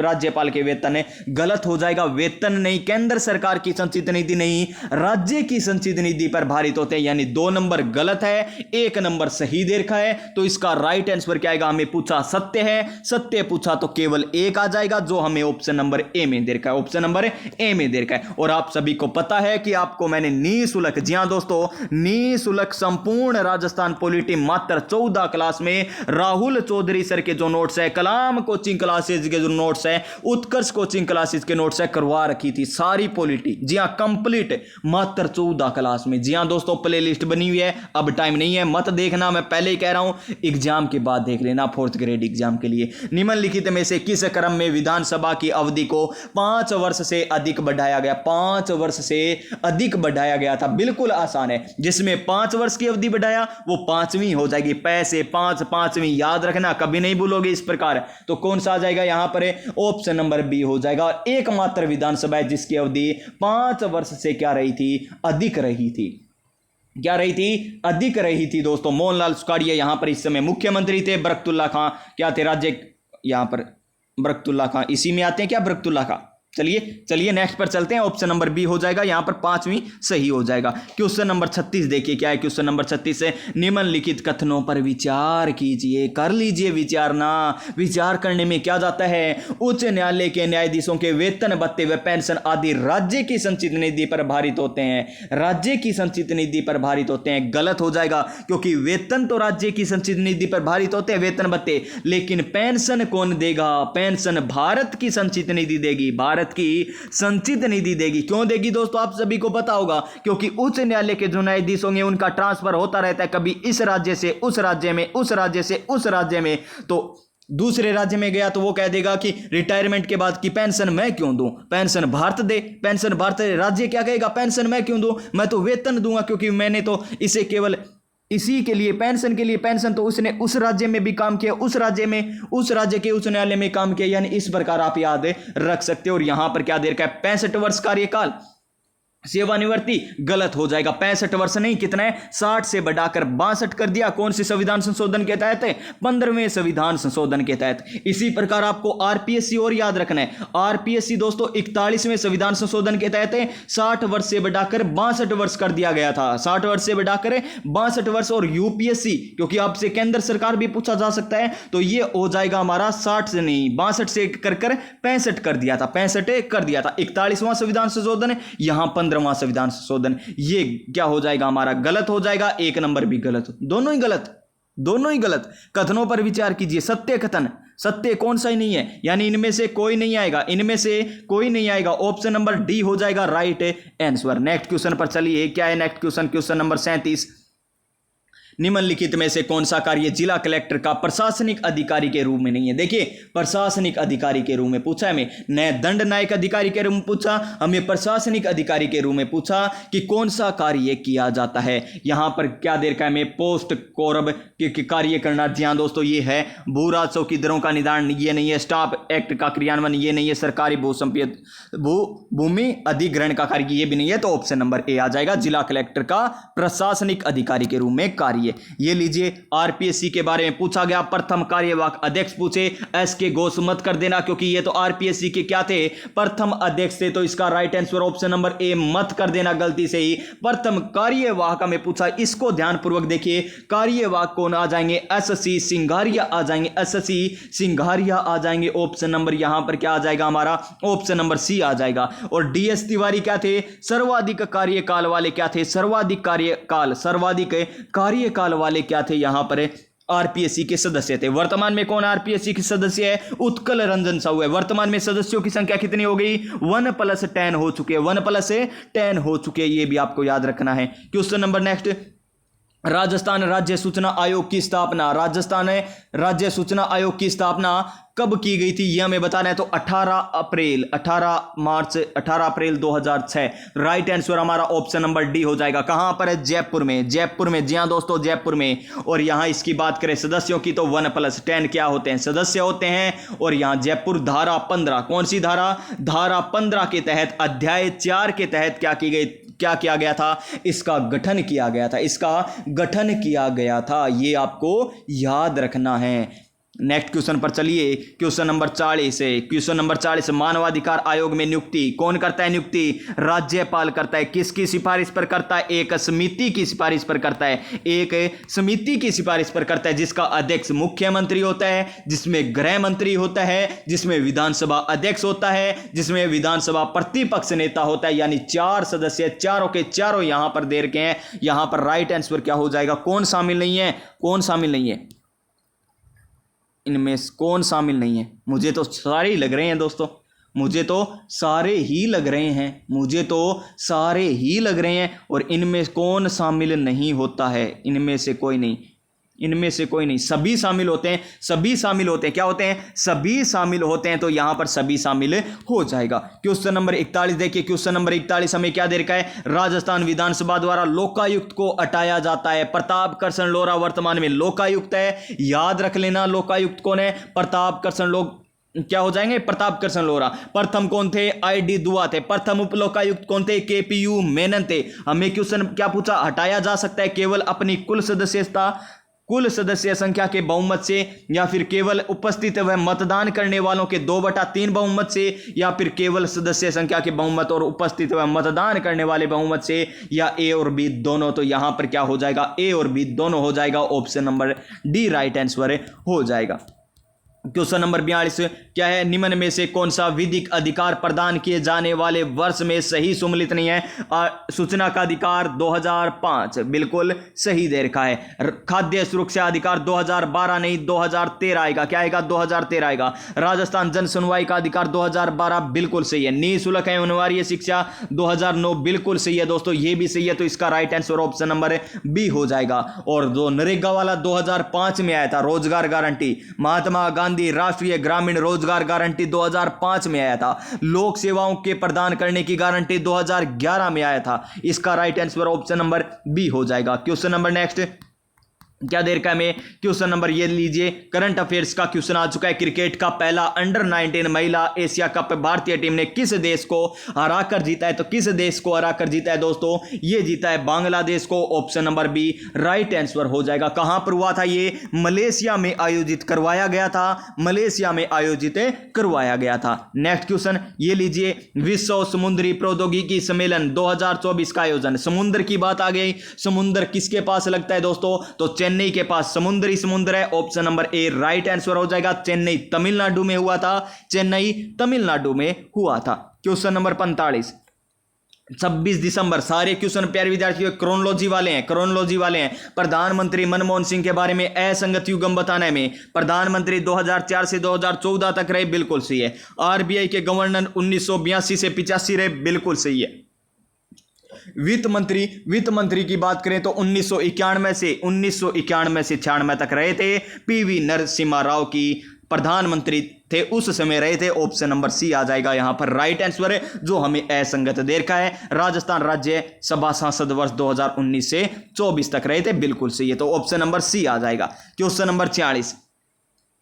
राज्यपाल के वेतन। गलत हो जाएगा, वेतन नहीं, केंद्र सरकार की संचित निधि नहीं, राज्य की संचित निधि पर भारित होते हैं, यानी 2 नंबर गलत है, 1 नंबर सही दे रखा है। तो इसका राइट आंसर क्या आएगा? हमें पूछा सत्य है, सत्य पूछा तो केवल 1 आ जाएगा, जो हमें ऑप्शन नंबर ए में दे रखा है। ऑप्शन नंबर ए में दे रखा है। और आप सभी को पता है कि आपको मैंने निःशुल्क, जी हां दोस्तों, निःशुल्क संपूर्ण राजस्थान पॉलिटी मात्र 14 क्लास में राहुल चौधरी सर के जो नोट्स है, कलाम कोचिंग क्लासेज के जो नोट्स है, उत्कर्ष कोचिंग क्लासेज के नोट्स है, करवा रखी थी सारी पॉलिटी। जी हां, कंप्लीट मात्र 14 क्लास में। जी हां दोस्तों, प्ले लिस्ट बनी हुई है। अब टाइम नहीं है, मत देखना, मैं पहले ही कह रहा हूं, एग्जाम के बाद देख लेना, 4th ग्रेड एग्जाम के लिए। निम्नलिखित में से किस क्रम में विधानसभा की अवधि को 5 वर्ष से अधिक बढ़ाया गया? 5 वर्ष से अधिक बढ़ाया गया था। बिल्कुल आसान है, जिसमें 5 वर्ष की अवधि बढ़ाया वो 5वीं हो जाएगी। पैसे 5 5वीं याद रखना, कभी नहीं भूलोगे इस प्रकार। तो कौन सा आ जाएगा यहां पर? ऑप्शन नंबर बी हो जाएगा। और एकमात्र विधानसभा है जिसकी अवधि 5 वर्ष से क्या रही थी? अधिक रही थी। क्या रही थी, अधिक रही थी दोस्तों। मोहनलाल सुखाड़िया यहां पर इस समय मुख्यमंत्री थे। बरकतुल्ला खां क्या थे, राज्य, यहां पर बरकतुल्ला खां इसी में आते हैं क्या, बरकतुल्ला खां। चलिए चलिए नेक्स्ट पर चलते हैं। ऑप्शन नंबर बी हो जाएगा यहां पर, पांचवी सही हो जाएगा। क्वेश्चन नंबर 36 देखिए क्या है। क्वेश्चन नंबर 36 है, निम्नलिखित कथनों पर विचार कीजिए। कर लीजिए विचार ना, विचार करने में क्या जाता है। उच्च न्यायालय के न्यायाधीशों के वेतन भत्ते व पेंशन आदि राज्य की संचित निधि पर भारित होते हैं। राज्य की संचित निधि पर भारित होते हैं, गलत हो जाएगा, क्योंकि वेतन तो राज्य की संचित निधि पर भारित होते हैं, वेतन भत्ते, लेकिन पेंशन कौन देगा, पेंशन भारत की संचित निधि देगी, भारत की संचित निधि देगी। क्यों देगी दोस्तों, आप सभी को पता होगा, क्योंकि उच्च न्यायालय के जो न्यायाधीश होंगे उनका ट्रांसफर होता रहता है, कभी इस राज्य से उस राज्य में, उस राज्य से उस राज्य में। तो दूसरे राज्य में गया तो वो कह देगा कि रिटायरमेंट के बाद की पेंशन मैं क्यों दूं, पेंशन भारत दे, पेंशन भारत। राज्य क्या कहेगा, पेंशन मैं क्यों दूं, मैं तो वेतन दूंगा, क्योंकि मैंने तो इसे केवल इसी के लिए, पेंशन के लिए, पेंशन तो उसने उस राज्य में भी काम किया, उस राज्य में, उस राज्य के उच्च न्यायालय में काम किया। यानी इस प्रकार आप याद रख सकते हो। और यहां पर क्या दे रखा है, 65 वर्ष कार्यकाल सेवानिवृत्ति, गलत हो जाएगा। 65 वर्ष नहीं, कितना है, 60 से बढ़ाकर 62 कर दिया। कौन सी संविधान संशोधन के तहत है, 15वें संविधान संशोधन के तहत। इसी प्रकार आपको आरपीएससी और याद रखना है। आरपीएससी दोस्तों 41वें संविधान संशोधन के तहत है, 60 वर्ष से बढ़ाकर 62 वर्ष कर दिया गया था, 60 वर्ष से बढ़ाकर 62 वर्ष। और यूपीएससी, क्योंकि आपसे केंद्र सरकार भी पूछा जा सकता है, तो ये हो जाएगा हमारा 60 से नहीं, 62 से कर 65 कर दिया था, 65 कर दिया था। 41वां संविधान संशोधन, यहां 15वां संविधान संशोधन। ये क्या हो जाएगा हमारा, गलत हो जाएगा। एक नंबर भी गलत, दोनों ही गलत, दोनों ही गलत। कथनों पर विचार कीजिए। सत्य कथन, सत्य कौन सा ही नहीं है, यानी इनमें से कोई नहीं आएगा, इनमें से कोई नहीं आएगा। ऑप्शन नंबर डी हो जाएगा राइट आंसर। नेक्स्ट क्वेश्चन पर चलिए, क्या है नेक्स्ट क्वेश्चन, क्वेश्चन नंबर 37। निम्नलिखित में से कौन सा कार्य जिला कलेक्टर का प्रशासनिक अधिकारी के रूप में नहीं है। देखिए प्रशासनिक अधिकारी के रूप में पूछा, हमें न दंड नायक अधिकारी के रूप में पूछा, हमें प्रशासनिक अधिकारी के रूप में पूछा कि कौन सा कार्य किया जाता है। यहां पर क्या देर का हमें पोस्ट कोरब के कार्य करना। जी हाँ दोस्तों, ये है भू राजस्व की दरों का निर्धारण, ये नहीं है स्टाफ एक्ट का क्रियान्वयन, ये नहीं है सरकारी भूमि अधिग्रहण का कार्य, ये भी नहीं है। तो ऑप्शन नंबर ए आ जाएगा, जिला कलेक्टर का प्रशासनिक अधिकारी के रूप में कार्य। ये लीजिए आरपीएससी के बारे में पूछा गया, प्रथम कार्यवाहक अध्यक्ष पूछे, एस के घोष मत कर देना, क्योंकि ये तो आरपीएससी के क्या थे, प्रथम अध्यक्ष थे। तो इसका राइट आंसर ऑप्शन नंबर ए मत कर देना गलती से ही। प्रथम कार्यवाहक में पूछा, इसको ध्यानपूर्वक देखिए। कार्यवाहक कौन आ जाएंगे, एससी सिंघारिया आ जाएंगे, एससी सिंघारिया आ जाएंगे। ऑप्शन नंबर यहां पर क्या आ जाएगा हमारा, ऑप्शन नंबर सी आ जाएगा। और डीएस तिवारी क्या थे, सर्वाधिक कार्यकाल वाले क्या थे, सर्वाधिक कार्यकाल वाले क्या थे, यहां पर आरपीएससी के सदस्य थे। वर्तमान में कौन आरपीएससी के सदस्य है, उत्कल रंजन साहू है। वर्तमान में सदस्यों की संख्या कितनी हो गई, 1+10 हो चुके हैं, 1+10 हो चुके हैं, ये भी आपको याद रखना है। क्वेश्चन नंबर नेक्स्ट, राजस्थान राज्य सूचना आयोग की स्थापना, राजस्थान राज्य सूचना आयोग की स्थापना कब की गई थी, यह हमें बताना है। तो 18 अप्रैल 2006। राइट आंसर हमारा ऑप्शन नंबर डी हो जाएगा। कहां पर है, जयपुर में, जयपुर में। जी हां दोस्तों, जयपुर में। और यहां इसकी बात करें सदस्यों की, तो 1+10 क्या होते हैं, सदस्य होते हैं। और यहां जयपुर धारा 15, कौन सी धारा, धारा 15 के तहत, अध्याय 4 के तहत क्या की गई, क्या किया गया था, इसका गठन किया गया था, इसका गठन किया गया था। ये आपको याद रखना है। नेक्स्ट क्वेश्चन पर चलिए, क्वेश्चन नंबर 40 है। क्वेश्चन नंबर 40, मानवाधिकार आयोग में नियुक्ति कौन करता है, नियुक्ति राज्यपाल करता है। किसकी सिफारिश पर करता है, एक समिति की सिफारिश पर करता है, एक समिति की सिफारिश पर करता है, जिसका अध्यक्ष मुख्यमंत्री होता है, जिसमें गृह मंत्री होता है, जिसमें विधानसभा अध्यक्ष होता है, जिसमें विधानसभा प्रतिपक्ष नेता होता है। यानी 4 सदस्य, चारों के चारों यहां पर दे रखे हैं। यहां पर राइट आंसर क्या हो जाएगा, कौन शामिल नहीं है, कौन शामिल नहीं है, इनमें कौन शामिल नहीं है। मुझे तो सारे ही लग रहे हैं दोस्तों, मुझे तो सारे ही लग रहे हैं, मुझे तो सारे ही लग रहे हैं। और इनमें कौन शामिल नहीं होता है, इनमें से कोई नहीं, इनमें से कोई नहीं, सभी शामिल होते हैं, सभी शामिल होते हैं। क्या होते हैं, सभी शामिल होते हैं। तो यहां पर सभी शामिल हो जाएगा। क्वेश्चन नंबर 41 देखिए, क्वेश्चन नंबर 41 हमें क्या दे रखा है, राजस्थान विधानसभा द्वारा लोकायुक्त को हटाया जाता है। प्रताप कृष्ण लोहरा वर्तमान में लोकायुक्त है, याद रख लेना। लोकायुक्त कौन है, प्रताप कृष्ण क्या हो जाएंगे, प्रताप कृष्ण लोहरा। प्रथम कौन थे, ID दुआ थे। प्रथम उपलोकायुक्त कौन थे, KPU मेनन थे। हमें क्वेश्चन क्या पूछा, हटाया जा सकता है केवल अपनी कुल सदस्य संख्या के बहुमत से, या फिर केवल उपस्थित व मतदान करने वालों के 2/3 बहुमत से, या फिर केवल सदस्य संख्या के बहुमत और उपस्थित व मतदान करने वाले बहुमत से, या A और B दोनों। तो यहां पर क्या हो जाएगा, A और B दोनों हो जाएगा। Option number D right answer हो जाएगा। क्वेश्चन नंबर 42 क्या है, निम्न में से कौन सा विधिक अधिकार प्रदान किए जाने वाले वर्ष में सही सम्मिलित नहीं है। सूचना का अधिकार 2005 बिल्कुल सही दे रखा है। खाद्य सुरक्षा अधिकार 2012 नहीं 2013 आएगा। क्या आएगा, 2013 आएगा। राजस्थान जन सुनवाई का अधिकार 2012 बिल्कुल सही है। निःशुल्क एवं अनिवार्य शिक्षा 2009 बिल्कुल सही है दोस्तों, ये भी सही है। तो इसका right answer option number B हो जाएगा। और जो नरेगा वाला 2005 में आया था, रोजगार गारंटी, महात्मा गांधी राष्ट्रीय ग्रामीण रोजगार गारंटी 2005 में आया था। लोक सेवाओं के प्रदान करने की गारंटी 2011 में आया था। इसका right answer option number B हो जाएगा। क्वेश्चन नंबर नेक्स्ट क्या देर का में, क्वेश्चन नंबर ये लीजिए, करंट अफेयर्स का क्वेश्चन आ चुका है। क्रिकेट का पहला अंडर-19 महिला एशिया कप भारतीय टीम ने किस देश को हराकर जीता है। तो किस देश को हराकर जीता है दोस्तों, ये जीता है बांग्लादेश को। Option number B right answer हो जाएगा। कहां पर हुआ था ये, मलेशिया में आयोजित करवाया गया था। मलेशिया में आयोजित करवाया गया था। नेक्स्ट क्वेश्चन ये लीजिए, विश्व समुद्री प्रौद्योगिकी सम्मेलन 2024 का आयोजन, समुद्र की बात आ गई, समुद्र किसके पास लगता है दोस्तों, तो चेन्नई के पास समुद्र है। ऑप्शन नंबर ए राइट आंसर हो जाएगा। चेन्नई तमिलनाडु में हुआ था, चेन्नई तमिलनाडु में हुआ था। क्वेश्चन नंबर 45 26 दिसंबर, सारे क्वेश्चन प्यारे विद्यार्थियों क्रोनोलॉजी वाले हैं। प्रधानमंत्री मनमोहन सिंह के बारे में असंगत युग्म बताने में, प्रधानमंत्री 2004 से 2014 तक रहे, बिल्कुल सही है। RBI के गवर्नर 1982 से 85 रहे, बिल्कुल सही है। वित्त मंत्री की बात करें तो 1991 से 96 तक रहे थे। PV नरसिम्हा राव की प्रधानमंत्री थे, उस समय रहे थे। ऑप्शन नंबर सी आ जाएगा यहां पर राइट आंसर है, जो हमें असंगत दे रखा है। राजस्थान राज्य सभा सांसद वर्ष 2019 से 24 तक रहे थे, बिल्कुल सही है। तो ऑप्शन नंबर सी आ जाएगा। क्वेश्चन नंबर 46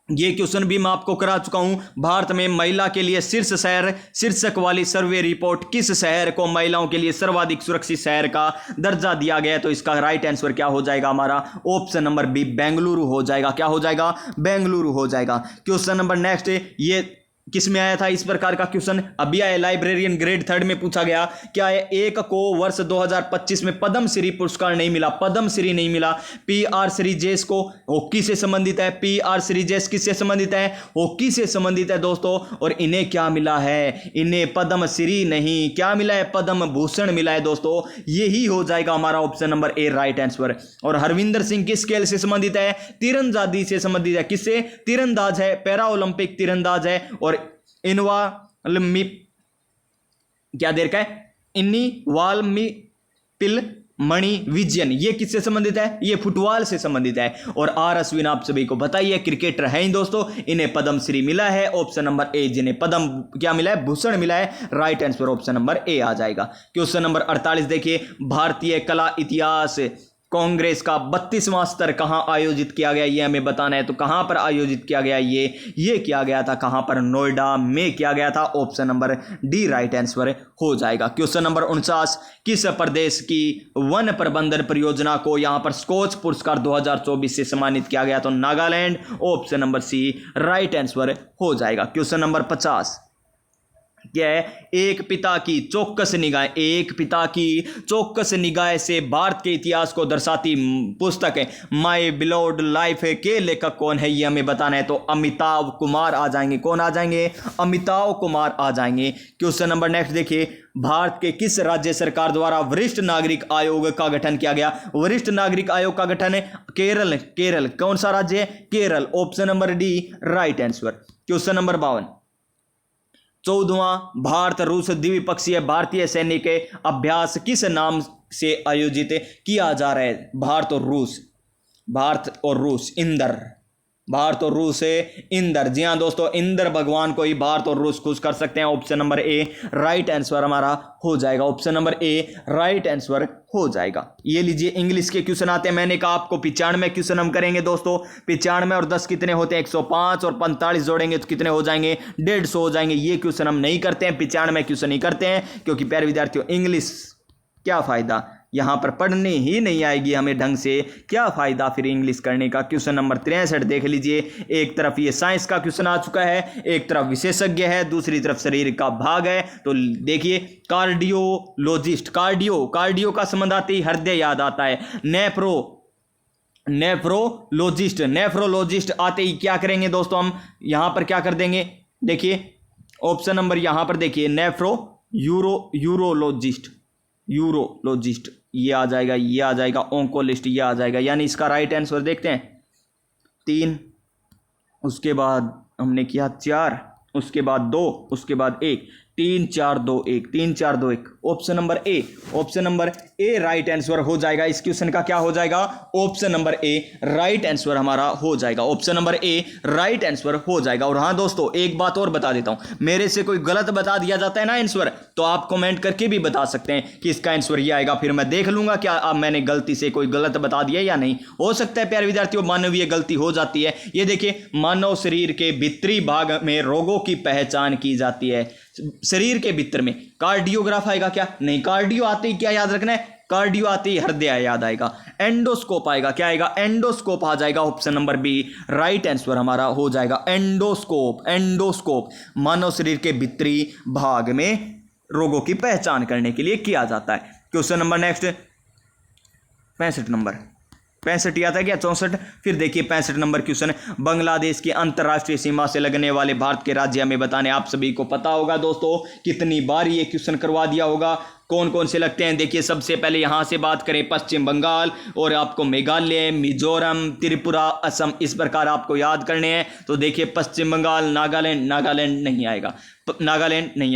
ये क्वेश्चन भी मैं आपको करा चुका हूं। भारत में महिला के लिए शीर्ष शहर शीर्षक वाली सर्वे रिपोर्ट, किस शहर को महिलाओं के लिए सर्वाधिक सुरक्षित शहर का दर्जा दिया गया है। तो इसका राइट आंसर क्या हो जाएगा हमारा, ऑप्शन नंबर बी बेंगलुरु हो जाएगा। क्या हो जाएगा, बेंगलुरु हो जाएगा। क्वेश्चन नंबर नेक्स्ट ये किस में आया था, इस प्रकार का क्वेश्चन अभी आया, लाइब्रेरियन ग्रेड 3 में पूछा गया। क्या है, एक को वर्ष 2025 में पद्मश्री पुरस्कार नहीं मिला, पद्मश्री नहीं मिला। PR श्रीजेश को हॉकी से संबंधित है, PR श्रीजेश किससे संबंधित है, हॉकी से संबंधित है दोस्तों। और इन्हें क्या मिला है, इन्हें पद्मश्री नहीं, क्या मिला है, पद्म भूषण मिला है दोस्तों। यही हो जाएगा हमारा ऑप्शन नंबर ए राइट आंसर। और हरविंदर सिंह किस खेल से संबंधित है, तीरंदाजी से संबंधित है। किससे, तीरंदाज है, पैरा ओलंपिक तीरंदाज है। और इनवा क्या देर का है, इन्नी वाल्मीपिल मणि विजयन, ये किससे संबंधित है, ये फुटबॉल से संबंधित है। और R अश्विन आप सभी को बताइए क्रिकेटर है दोस्तों, इन्हें पद्मश्री मिला है। ऑप्शन नंबर ए, जिन्हें पद्म क्या मिला है, भूषण मिला है। Right answer option number A आ जाएगा। क्वेश्चन नंबर 48 देखिए, भारतीय कला इतिहास कांग्रेस का 32वां स्तर कहां आयोजित किया गया, ये हमें बताना है। तो कहां पर आयोजित किया गया, ये किया गया था कहां पर, नोएडा में किया गया था। Option number D right answer हो जाएगा। क्वेश्चन नंबर 49 किस प्रदेश की वन प्रबंधन परियोजना को यहां पर स्कोच पुरस्कार 2024 से सम्मानित किया गया, तो Nagaland. Option number C right answer हो जाएगा। क्वेश्चन नंबर 50 क्या है, एक पिता की चौकस निगाह से भारत के इतिहास को दर्शाती पुस्तक है माय बिलोव्ड लाइफ के लेखक कौन है, ये हमें बताना है। तो अमिताभ कुमार आ जाएंगे। कौन आ जाएंगे, अमिताभ कुमार आ जाएंगे। क्वेश्चन नंबर नेक्स्ट देखिए, भारत के किस राज्य सरकार द्वारा वरिष्ठ नागरिक आयोग का गठन किया गया। वरिष्ठ नागरिक आयोग का गठन है केरल। कौन सा राज्य है, Kerala. Option number D right answer. Question number 52 14वां भारत रूस द्विपक्षीय भारतीय सैनिक अभ्यास किस नाम से आयोजित किया जा रहा है। भारत और रूस इंदर भारत और रूस है इंद्र। जी हाँ दोस्तों, इंद्र भगवान को ही भारत और रूस खुश कर सकते हैं। ऑप्शन नंबर ए राइट आंसर हमारा हो जाएगा। ऑप्शन नंबर ए राइट आंसर हो जाएगा। ये लीजिए इंग्लिश के क्वेश्चन आते हैं। मैंने कहा आपको 95 क्वेश्चन हम करेंगे दोस्तों। 95 और 10 कितने होते हैं? 105 और 45 जोड़ेंगे तो कितने हो जाएंगे? 150 हो जाएंगे। ये क्वेश्चन हम नहीं करते हैं, 95 क्वेश्चन नहीं करते हैं, क्योंकि प्यारे विद्यार्थियों इंग्लिश क्या फायदा, यहां पर पढ़ने ही नहीं आएगी हमें ढंग से, क्या फायदा फिर इंग्लिश करने का। क्वेश्चन नंबर 63 देख लीजिए। एक तरफ ये साइंस का क्वेश्चन आ चुका है, एक तरफ विशेषज्ञ है, दूसरी तरफ शरीर का भाग है। तो देखिए कार्डियोलॉजिस्ट, कार्डियो का संबंध आते ही हृदय याद आता है। नेफ्रोलॉजिस्ट आते ही क्या करेंगे दोस्तों? हम यहां पर क्या कर देंगे? देखिए ऑप्शन नंबर यहां पर देखिए यूरोलॉजिस्ट ये आ जाएगा, ऑन्कोलिस्ट ये आ जाएगा। यानी इसका राइट आंसर देखते हैं 3, उसके बाद हमने किया 4, उसके बाद 2, उसके बाद 1, 3 4 2 1, 3 4 2 1। ऑप्शन नंबर ए राइट आंसर हो जाएगा। इस क्वेश्चन का क्या हो जाएगा? ऑप्शन नंबर ए राइट आंसर हमारा हो जाएगा। ऑप्शन नंबर ए राइट आंसर हो जाएगा। और हाँ दोस्तों, एक बात और बता देता हूं, मेरे से कोई गलत बता दिया जाता है ना आंसर, तो आप कमेंट करके भी बता सकते हैं कि इसका आंसर ये आएगा। फिर मैं देख लूंगा क्या अब मैंने गलती से कोई गलत बता दिया या नहीं। हो सकता है प्यारे विद्यार्थियों मानवीय गलती हो जाती है। ये देखिए, मानव शरीर के भीतरी भाग में रोगों की पहचान की जाती है। शरीर के भीतर में कार्डियोग्राफ आएगा क्या? नहीं। कार्डियो आते ही क्या याद रखना है? कार्डियो आते ही हृदय याद आएगा। एंडोस्कोप आएगा, क्या आएगा? एंडोस्कोप आ जाएगा। Option number B right answer हमारा हो जाएगा। एंडोस्कोप मानव शरीर के भीतरी भाग में रोगों की पहचान करने के लिए किया जाता है। क्वेश्चन नंबर नेक्स्ट 65 याद है क्या? 64। फिर देखिए 65 नंबर क्वेश्चन, बांग्लादेश की अंतर्राष्ट्रीय सीमा से लगने वाले भारत के राज्य हमें बताने। आप सभी को पता होगा दोस्तों, कितनी बार ये क्वेश्चन करवा दिया होगा। कौन कौन से लगते हैं? देखिए सबसे पहले यहां से बात करें, पश्चिम बंगाल और आपको मेघालय, मिजोरम, त्रिपुरा, असम, इस प्रकार आपको याद करने हैं। तो देखिए पश्चिम बंगाल, नागालैंड नहीं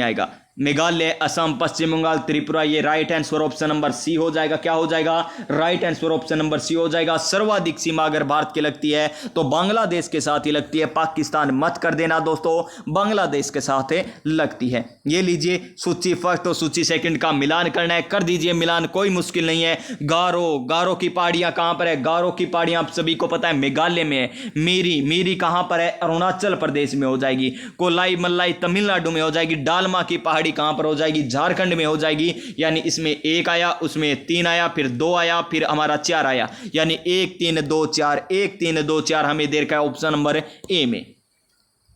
आएगा, मेघालय, असम, पश्चिम बंगाल, त्रिपुरा, ये right answer option number C हो जाएगा। क्या हो जाएगा? Right answer option number C हो जाएगा। सर्वाधिक सीमा अगर भारत की लगती है तो बांग्लादेश के साथ ही लगती है। पाकिस्तान मत कर देना दोस्तों, बांग्लादेश के साथ लगती है। ये लीजिए सूची फर्स्ट और सूची सेकंड का मिलान करना है, कर दीजिए मिलान, कोई मुश्किल नहीं है। गारो की पहाड़ियां कहां पर है? गारो की पहाड़ियां आप सभी को पता है मेघालय में है। मीरी कहां पर है? अरुणाचल प्रदेश में हो जाएगी। कोलाई मल्लाई तमिलनाडु में हो जाएगी। डालमा की पहाड़ी कहां पर हो जाएगी? झारखंड में हो जाएगी। यानी इसमें 1 आया, उसमें 3 आया, फिर 2 आया, फिर हमारा 4 आया। यानी 1 3 2 4 हमें दे रखा है ऑप्शन नंबर ए में।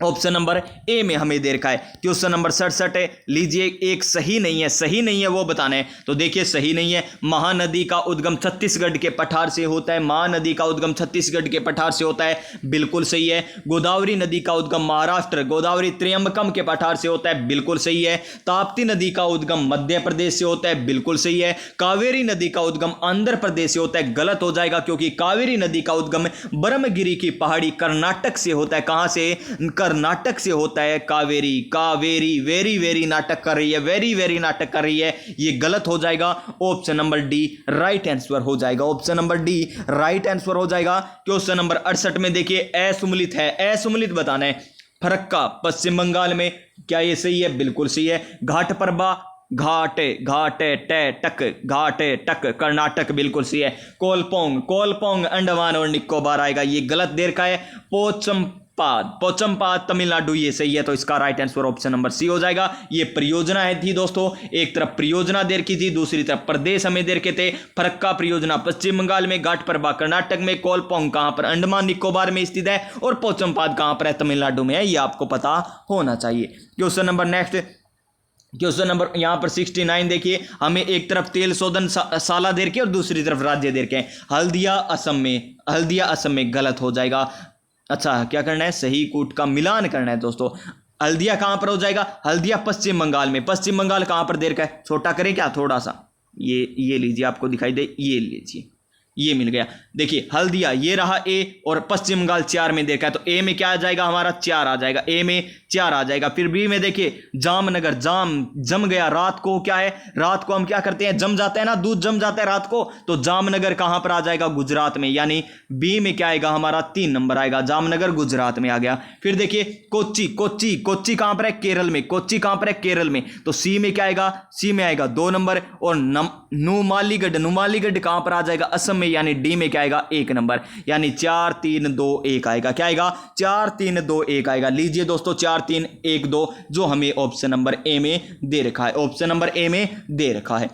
ऑप्शन नंबर ए में हमें दे रखा है। क्वेश्चन नंबर 67 है, लीजिए एक सही नहीं है वो बताना है। तो देखिए सही नहीं है। महानदी का उद्गम छत्तीसगढ़ के पठार से होता है। महानदी का उद्गम छत्तीसगढ़ के पठार से होता है, बिल्कुल सही है। गोदावरी नदी का उद्गम महाराष्ट्र, गोदावरी त्र्यंबकम के पठार से होता है, बिल्कुल सही है। ताप्ती नदी का उद्गम मध्य प्रदेश से होता है, बिल्कुल सही है। कावेरी नदी का उद्गम आंध्र प्रदेश से होता है, गलत हो जाएगा, क्योंकि कावेरी नदी का उद्गम ब्रह्मगिरी की पहाड़ी कर्नाटक से होता है। कहां से? कर्नाटक से होता है। कावेरी वेरी नाटक कर रही है, वेरी नाटक कर रही है, ये गलत हो जाएगा। Option number D right answer हो जाएगा। Option number D right answer हो जाएगा। क्वेश्चन नंबर 68 में देखिए असुमलित है, असुमलित बताना है। फरक्का पश्चिम बंगाल में, क्या ये सही है? बिल्कुल सही है। घाट परबा, घाटे टक कर्नाटक, बिल्कुल सही है। कोलपोंग अंडमान और निकोबार आएगा, ये गलत देर का है। पोचमपाद तमिलनाडु, ये सही है। तो इसका right answer option number C हो जाएगा। ये परियोजना है थी दोस्तों, एक तरफ परियोजना दे रखी थी, दूसरी तरफ प्रदेश हमें दे रखे थे। फरक्का परियोजना पश्चिम बंगाल में, घाट परबा कर्नाटक में, कोलपोंग कहां पर? अंडमान निकोबार में स्थित है, और पोचमपाद कहां पर है? तमिलनाडु में है। ये आपको पता होना चाहिए। Question number next, question number यहां पर 69 देखिए, हमें एक तरफ तेल शोधन शाला दे रखे और दूसरी तरफ राज्य दे रखे हैं। हल्दिया असम में गलत हो जाएगा। अच्छा क्या करना है? सही कूट का मिलान करना है दोस्तों। हल्दिया कहां पर हो जाएगा? हल्दिया पश्चिम बंगाल में। पश्चिम बंगाल कहां पर दे रखा है? छोटा करें क्या थोड़ा सा? ये लीजिए, आपको दिखाई दे, ये लीजिए, ये मिल गया। देखिए हल्दिया ये रहा ए, और पश्चिम बंगाल 4 में देखा है, तो ए में क्या आ जाएगा हमारा 4 आ जाएगा, ए में 4 आ जाएगा। फिर बी में देखिए जामनगर, जाम जम गया, रात को क्या है, रात को हम क्या करते हैं, जम जाता है ना, दूध जम जाता है रात को, तो जामनगर कहां पर आ जाएगा, गुजरात में, यानी बी में क्या आएगा हमारा 3 नंबर आएगा, जामनगर गुजरात में आ गया। फिर देखिए कोच्चि, कोच्चि कोच्चि कहां पर है, केरल में, कोच्चि कहां पर है, केरल में, तो सी में क्या आएगा, सी में आएगा 2 नंबर। और नुमालीगढ़, नुमालीगढ़ कहां पर आ जाएगा, असम में, यानी डी में क्या आएगा 1 नंबर, यानी 4 3 2 1 आएगा। क्या आएगा 4 3 2 1 आएगा। लीजिए दोस्तों 4 3 1 2 जो हमें ऑप्शन नंबर ए में दे रखा है, ऑप्शन नंबर ए में दे रखा है।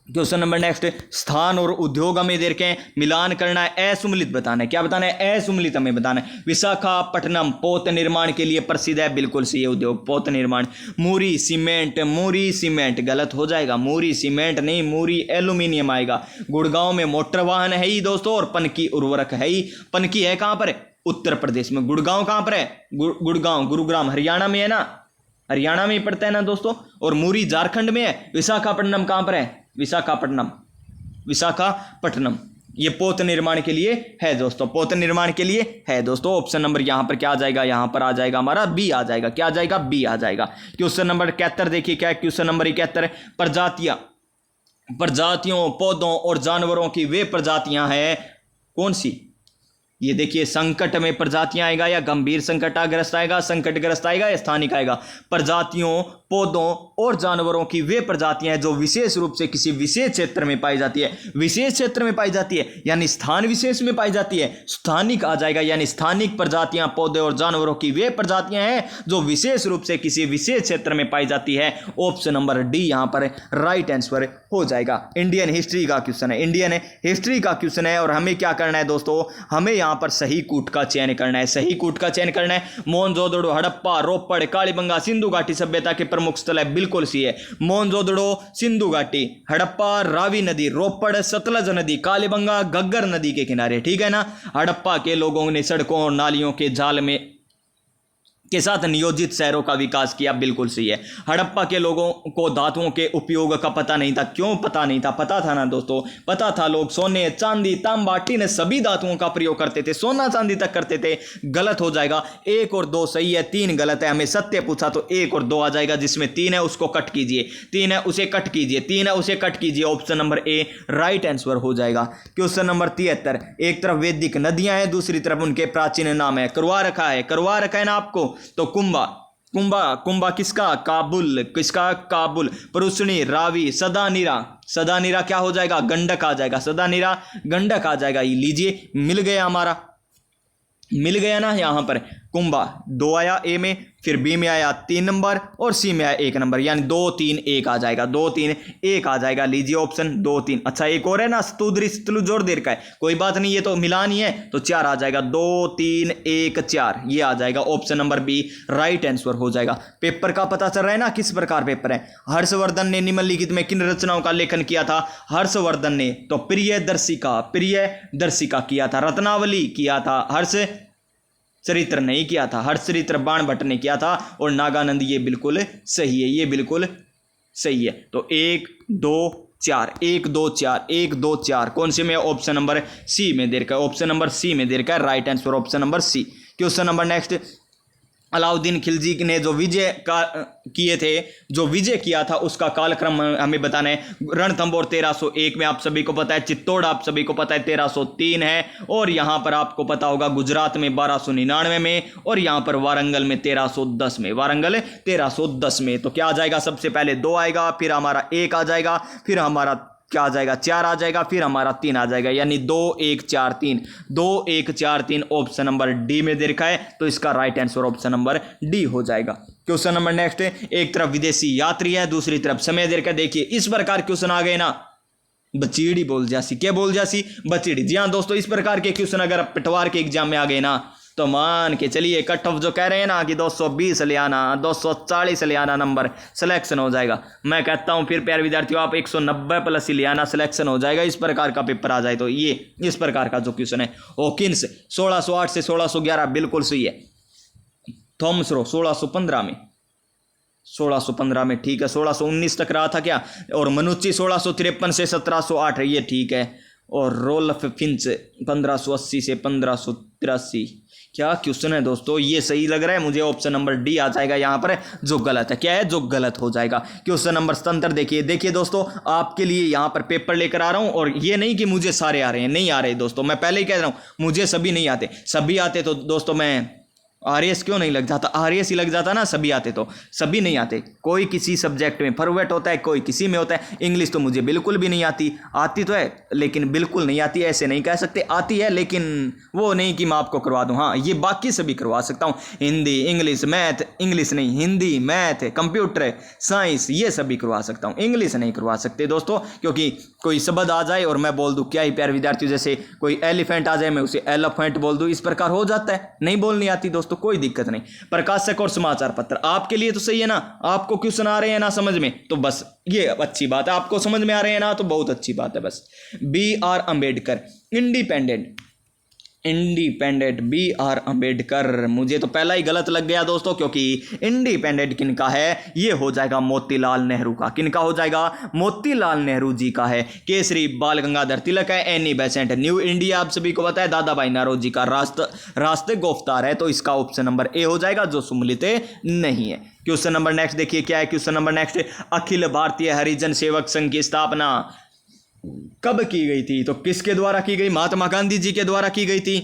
क्वेश्चन नंबर नेक्स्ट, स्थान और उद्योग हमें दे रखे हैं, मिलान करना है, असुमलित बताना है। क्या बताना है, असुमलित हमें बताना है। विशाखापट्टनम पोत निर्माण के लिए प्रसिद्ध है, बिल्कुल सही है उद्योग पोत निर्माण। मूरी सीमेंट, मूरी सीमेंट गलत हो जाएगा, मूरी सीमेंट नहीं, मूरी एल्यूमिनियम आएगा। गुड़गांव में मोटर वाहन है ही दोस्तों, और पनकी उर्वरक है ही। पनकी है कहां पर, उत्तर प्रदेश में। गुड़गांव कहां पर है, गुड़गांव गुरुग्राम हरियाणा में है ना, हरियाणा में ही पड़ता है ना दोस्तों। और मूरी झारखंड में है। विशाखापट्टनम कहां पर है, विशाखापट्टनम, विशाखापट्टनम ये पोत निर्माण के लिए है दोस्तों, पोत निर्माण के लिए है दोस्तों। ऑप्शन नंबर यहां पर क्या आ जाएगा, यहां पर आ जाएगा हमारा बी आ जाएगा। क्या आ जाएगा, बी आ जाएगा। क्वेश्चन नंबर 71 देखिए क्या है, क्वेश्चन नंबर 71, प्रजातियां, प्रजातियों पौधों और जानवरों की वे प्रजातियां हैं कौन सी। ये देखिए संकट में प्रजातियां आएगा या गंभीर संकटग्रस्त आएगा, संकटग्रस्त आएगा या स्थानिक आएगा। प्रजातियों पौधों और जानवरों की वे प्रजातियां हैं जो विशेष रूप से किसी विशेष क्षेत्र में पाई जाती है, विशेष क्षेत्र में पाई जाती है यानी स्थान विशेष में पाई जाती है। स्थानिक आ जाएगा, यानी स्थानिक प्रजातियां पौधे और जानवरों की वे प्रजातियां हैं जो विशेष रूप से किसी विशेष क्षेत्र में पाई जाती है। ऑप्शन नंबर डी यहां पर राइट आंसर हो जाएगा। इंडियन हिस्ट्री का क्वेश्चन है, इंडियन हिस्ट्री का क्वेश्चन है। और हमें क्या करना है दोस्तों, हमें यहां पर सही कूट का चयन करना है, सही कूट का चयन करना है। मोहनजोदड़ो, हड़प्पा, रोपड़, कालीबंगा, सिंधु घाटी सभ्यता के प्रमुख स्थल है, बिल्कुल सही है। मोहनजोदड़ो, सिंधु घाटी, हड़प्पा, रावी नदी, रोपड़, सतलज नदी, कालीबंगा, घग्गर नदी के किनारे, ठीक है ना। हड़प्पा के लोगों ने सड़कों और नालियों के जाल में के साथ नियोजित शहरों का विकास किया, बिल्कुल सही है। हड़प्पा के लोगों को धातुओं के उपयोग का पता नहीं था। क्यों पता नहीं था, पता था ना दोस्तों, पता था। लोग सोने, चांदी, तांबा, टीन सभी धातुओं का प्रयोग करते थे, सोना चांदी तक करते थे। गलत हो जाएगा, 1 और 2 सही है, 3 गलत है। हमें सत्य पूछा तो 1 और 2 आ जाएगा, जिसमें 3 है उसको कट कीजिए, 3 है उसे कट कीजिए, 3 है उसे कट कीजिए। ऑप्शन नंबर ए राइट आंसर हो जाएगा। क्वेश्चन नंबर 73, एक तरफ वैदिक नदियां हैं, दूसरी तरफ उनके प्राचीन नाम है। करवा रखा है, करवा रखा है ना आपको, तो कुंभा, कुंभा, कुंभा किसका, काबुल, किसका, काबुल। परुष्णी, रावी, सदानीरा, सदानीरा क्या हो जाएगा, गंडक आ जाएगा, सदानीरा गंडक आ जाएगा। ये लीजिए मिल गया हमारा, मिल गया ना। यहां पर कुंभा 2 आया ए में, फिर बी में आया 3 नंबर और सी में आया 1 नंबर, यानी 2 3 1 आ जाएगा, 2 3 1 आ जाएगा। लीजिए ऑप्शन 2 3। अच्छा एक और है ना, स्तुद्री स्तुलु जोड़ देर का है, कोई बात नहीं, ये तो मिलान ही है, तो 4 आ जाएगा, 2 3 1 4 ये आ जाएगा। Option number B right answer हो जाएगा। पेपर का पता चल रहा है ना किस प्रकार पेपर है। हर्षवर्धन ने निम्नलिखित में किन रचनाओं का लेखन किया था। हर्षवर्धन ने तो प्रियदर्शिका, प्रियदर्शिका किया था, रत्नावली किया था, हर्ष चरित्र नहीं किया था, हर्ष चरित्र बाण भट्ट ने किया था, और नागानंद ये बिल्कुल सही है, ये बिल्कुल सही है। तो 1 2 4 1 2 4 1 2 4 कौन से में, ऑप्शन नंबर सी में दे रखा है, ऑप्शन नंबर सी में दे रखा है right answer option number C. Question number next, Alauddin Khilji ने जो विजय किए थे, जो विजय किया था उसका कालक्रम हमें बताना है। रणथंबोर 1301 में आप सभी को पता है, चित्तौड़ आप सभी को पता है 1303 है, और यहां पर आपको पता होगा गुजरात में 1299 में, और यहां पर वारंगल में 1310 में, वारंगल 1310 में। तो क्या आ जाएगा, सबसे पहले 2 आएगा, फिर हमारा 1 आ जाएगा, फिर हमारा क्या आ जाएगा 4 आ जाएगा, फिर हमारा 3 आ जाएगा, यानी 2 1 4 3 2 1 4 3 ऑप्शन नंबर डी में दे रखा है, तो इसका right answer option number D हो जाएगा। क्वेश्चन नंबर नेक्स्ट है, एक तरफ विदेशी यात्री है, दूसरी तरफ समय दे रखा है। देखिए इस प्रकार क्वेश्चन आ गए ना, बचीड़ी बोल जासी, क्या बोल जासी, बचीड़ी। जी हाँ दोस्तों, इस प्रकार के क्वेश्चन अगर पटवार के एग्जाम में आ गए ना, तो मान के चलिए कट ऑफ जो कह रहे हैं ना कि 220 ले आना, 240 ले आना नंबर, सिलेक्शन हो जाएगा। मैं कहता हूं फिर प्यारे विद्यार्थियों, आप 190 प्लस ही ले आना, सिलेक्शन हो जाएगा। इस प्रकार का पेपर आ जाए तो ये इस प्रकार का जो क्वेश्चन है। हॉकिंस 1608 से 1611 बिल्कुल सही है। थॉमस रो 1615 में, 1615 में ठीक है, 1619 तक रहा था क्या, और मनुच्ची 1653 से 1708 ये ठीक है। और रोल्फ फिंच 1580 से 1583। क्या क्वेश्चन है दोस्तों, ये सही लग रहा है मुझे। ऑप्शन नंबर डी आ जाएगा यहाँ पर, जो गलत है। क्या है जो गलत हो जाएगा। क्वेश्चन नंबर 77 देखिए दोस्तों, आपके लिए यहाँ पर पेपर लेकर आ रहा हूँ। और ये नहीं कि मुझे सारे आ रहे हैं, नहीं आ रहे दोस्तों, मैं पहले ही कह रहा हूँ मुझे सभी नहीं आते। सभी आते तो दोस्तों मैं आरएस क्यों नहीं लग जाता, आरएस ही लग जाता ना, सभी आते तो। सभी नहीं आते, कोई किसी सब्जेक्ट में परफेक्ट होता है, कोई किसी में होता है। इंग्लिश तो मुझे बिल्कुल भी नहीं आती, आती तो है लेकिन बिल्कुल नहीं आती, ऐसे नहीं कह सकते। आती है लेकिन वो नहीं कि मैं आपको करवा दूं। हाँ, ये बाकी सभी करवा सकता हूँ, हिंदी, इंग्लिश, मैथ, इंग्लिश नहीं, हिंदी, मैथ, कंप्यूटर साइंस, ये सभी करवा सकता हूँ। इंग्लिश नहीं करवा सकते दोस्तों, क्योंकि कोई शब्द आ जाए और मैं बोल दूं, क्या ही प्यारे विद्यार्थियों, जैसे कोई एलिफेंट आ जाए मैं उसे एलिफेंट बोल दूं, इस प्रकार हो जाता है। नहीं बोलनी आती दोस्तों, कोई दिक्कत नहीं। प्रकाशक और समाचार पत्र आपके लिए तो सही है ना, आपको क्वेश्चन आ रहे हैं ना समझ में, तो बस ये अच्छी बात है। आपको समझ में आ रहे हैं ना, तो बहुत अच्छी बात है। बस B.R. Ambedkar, independent B.R. Ambedkar. मुझे तो पहला ही गलत लग गया दोस्तों, क्योंकि इंडिपेंडेंट किनका है, ये हो जाएगा मोतीलाल नेहरू का। किनका हो जाएगा, मोतीलाल नेहरू जी का है। केसरी बाल गंगाधर तिलक है। Annie Besant. न्यू इंडिया आप सभी को पता है, दादा भाई नौरोजी का रास्ते गुफ्तार है। तो इसका ऑप्शन नंबर ए हो जाएगा, जो सम्मिलित नहीं है। क्वेश्चन नंबर नेक्स्ट देखिए, क्या है question number next. Akhil Bharatiya Harijan Sevak Sangh की स्थापना कब की गई थी, तो किसके द्वारा की गई, महात्मा गांधी जी के द्वारा की गई थी।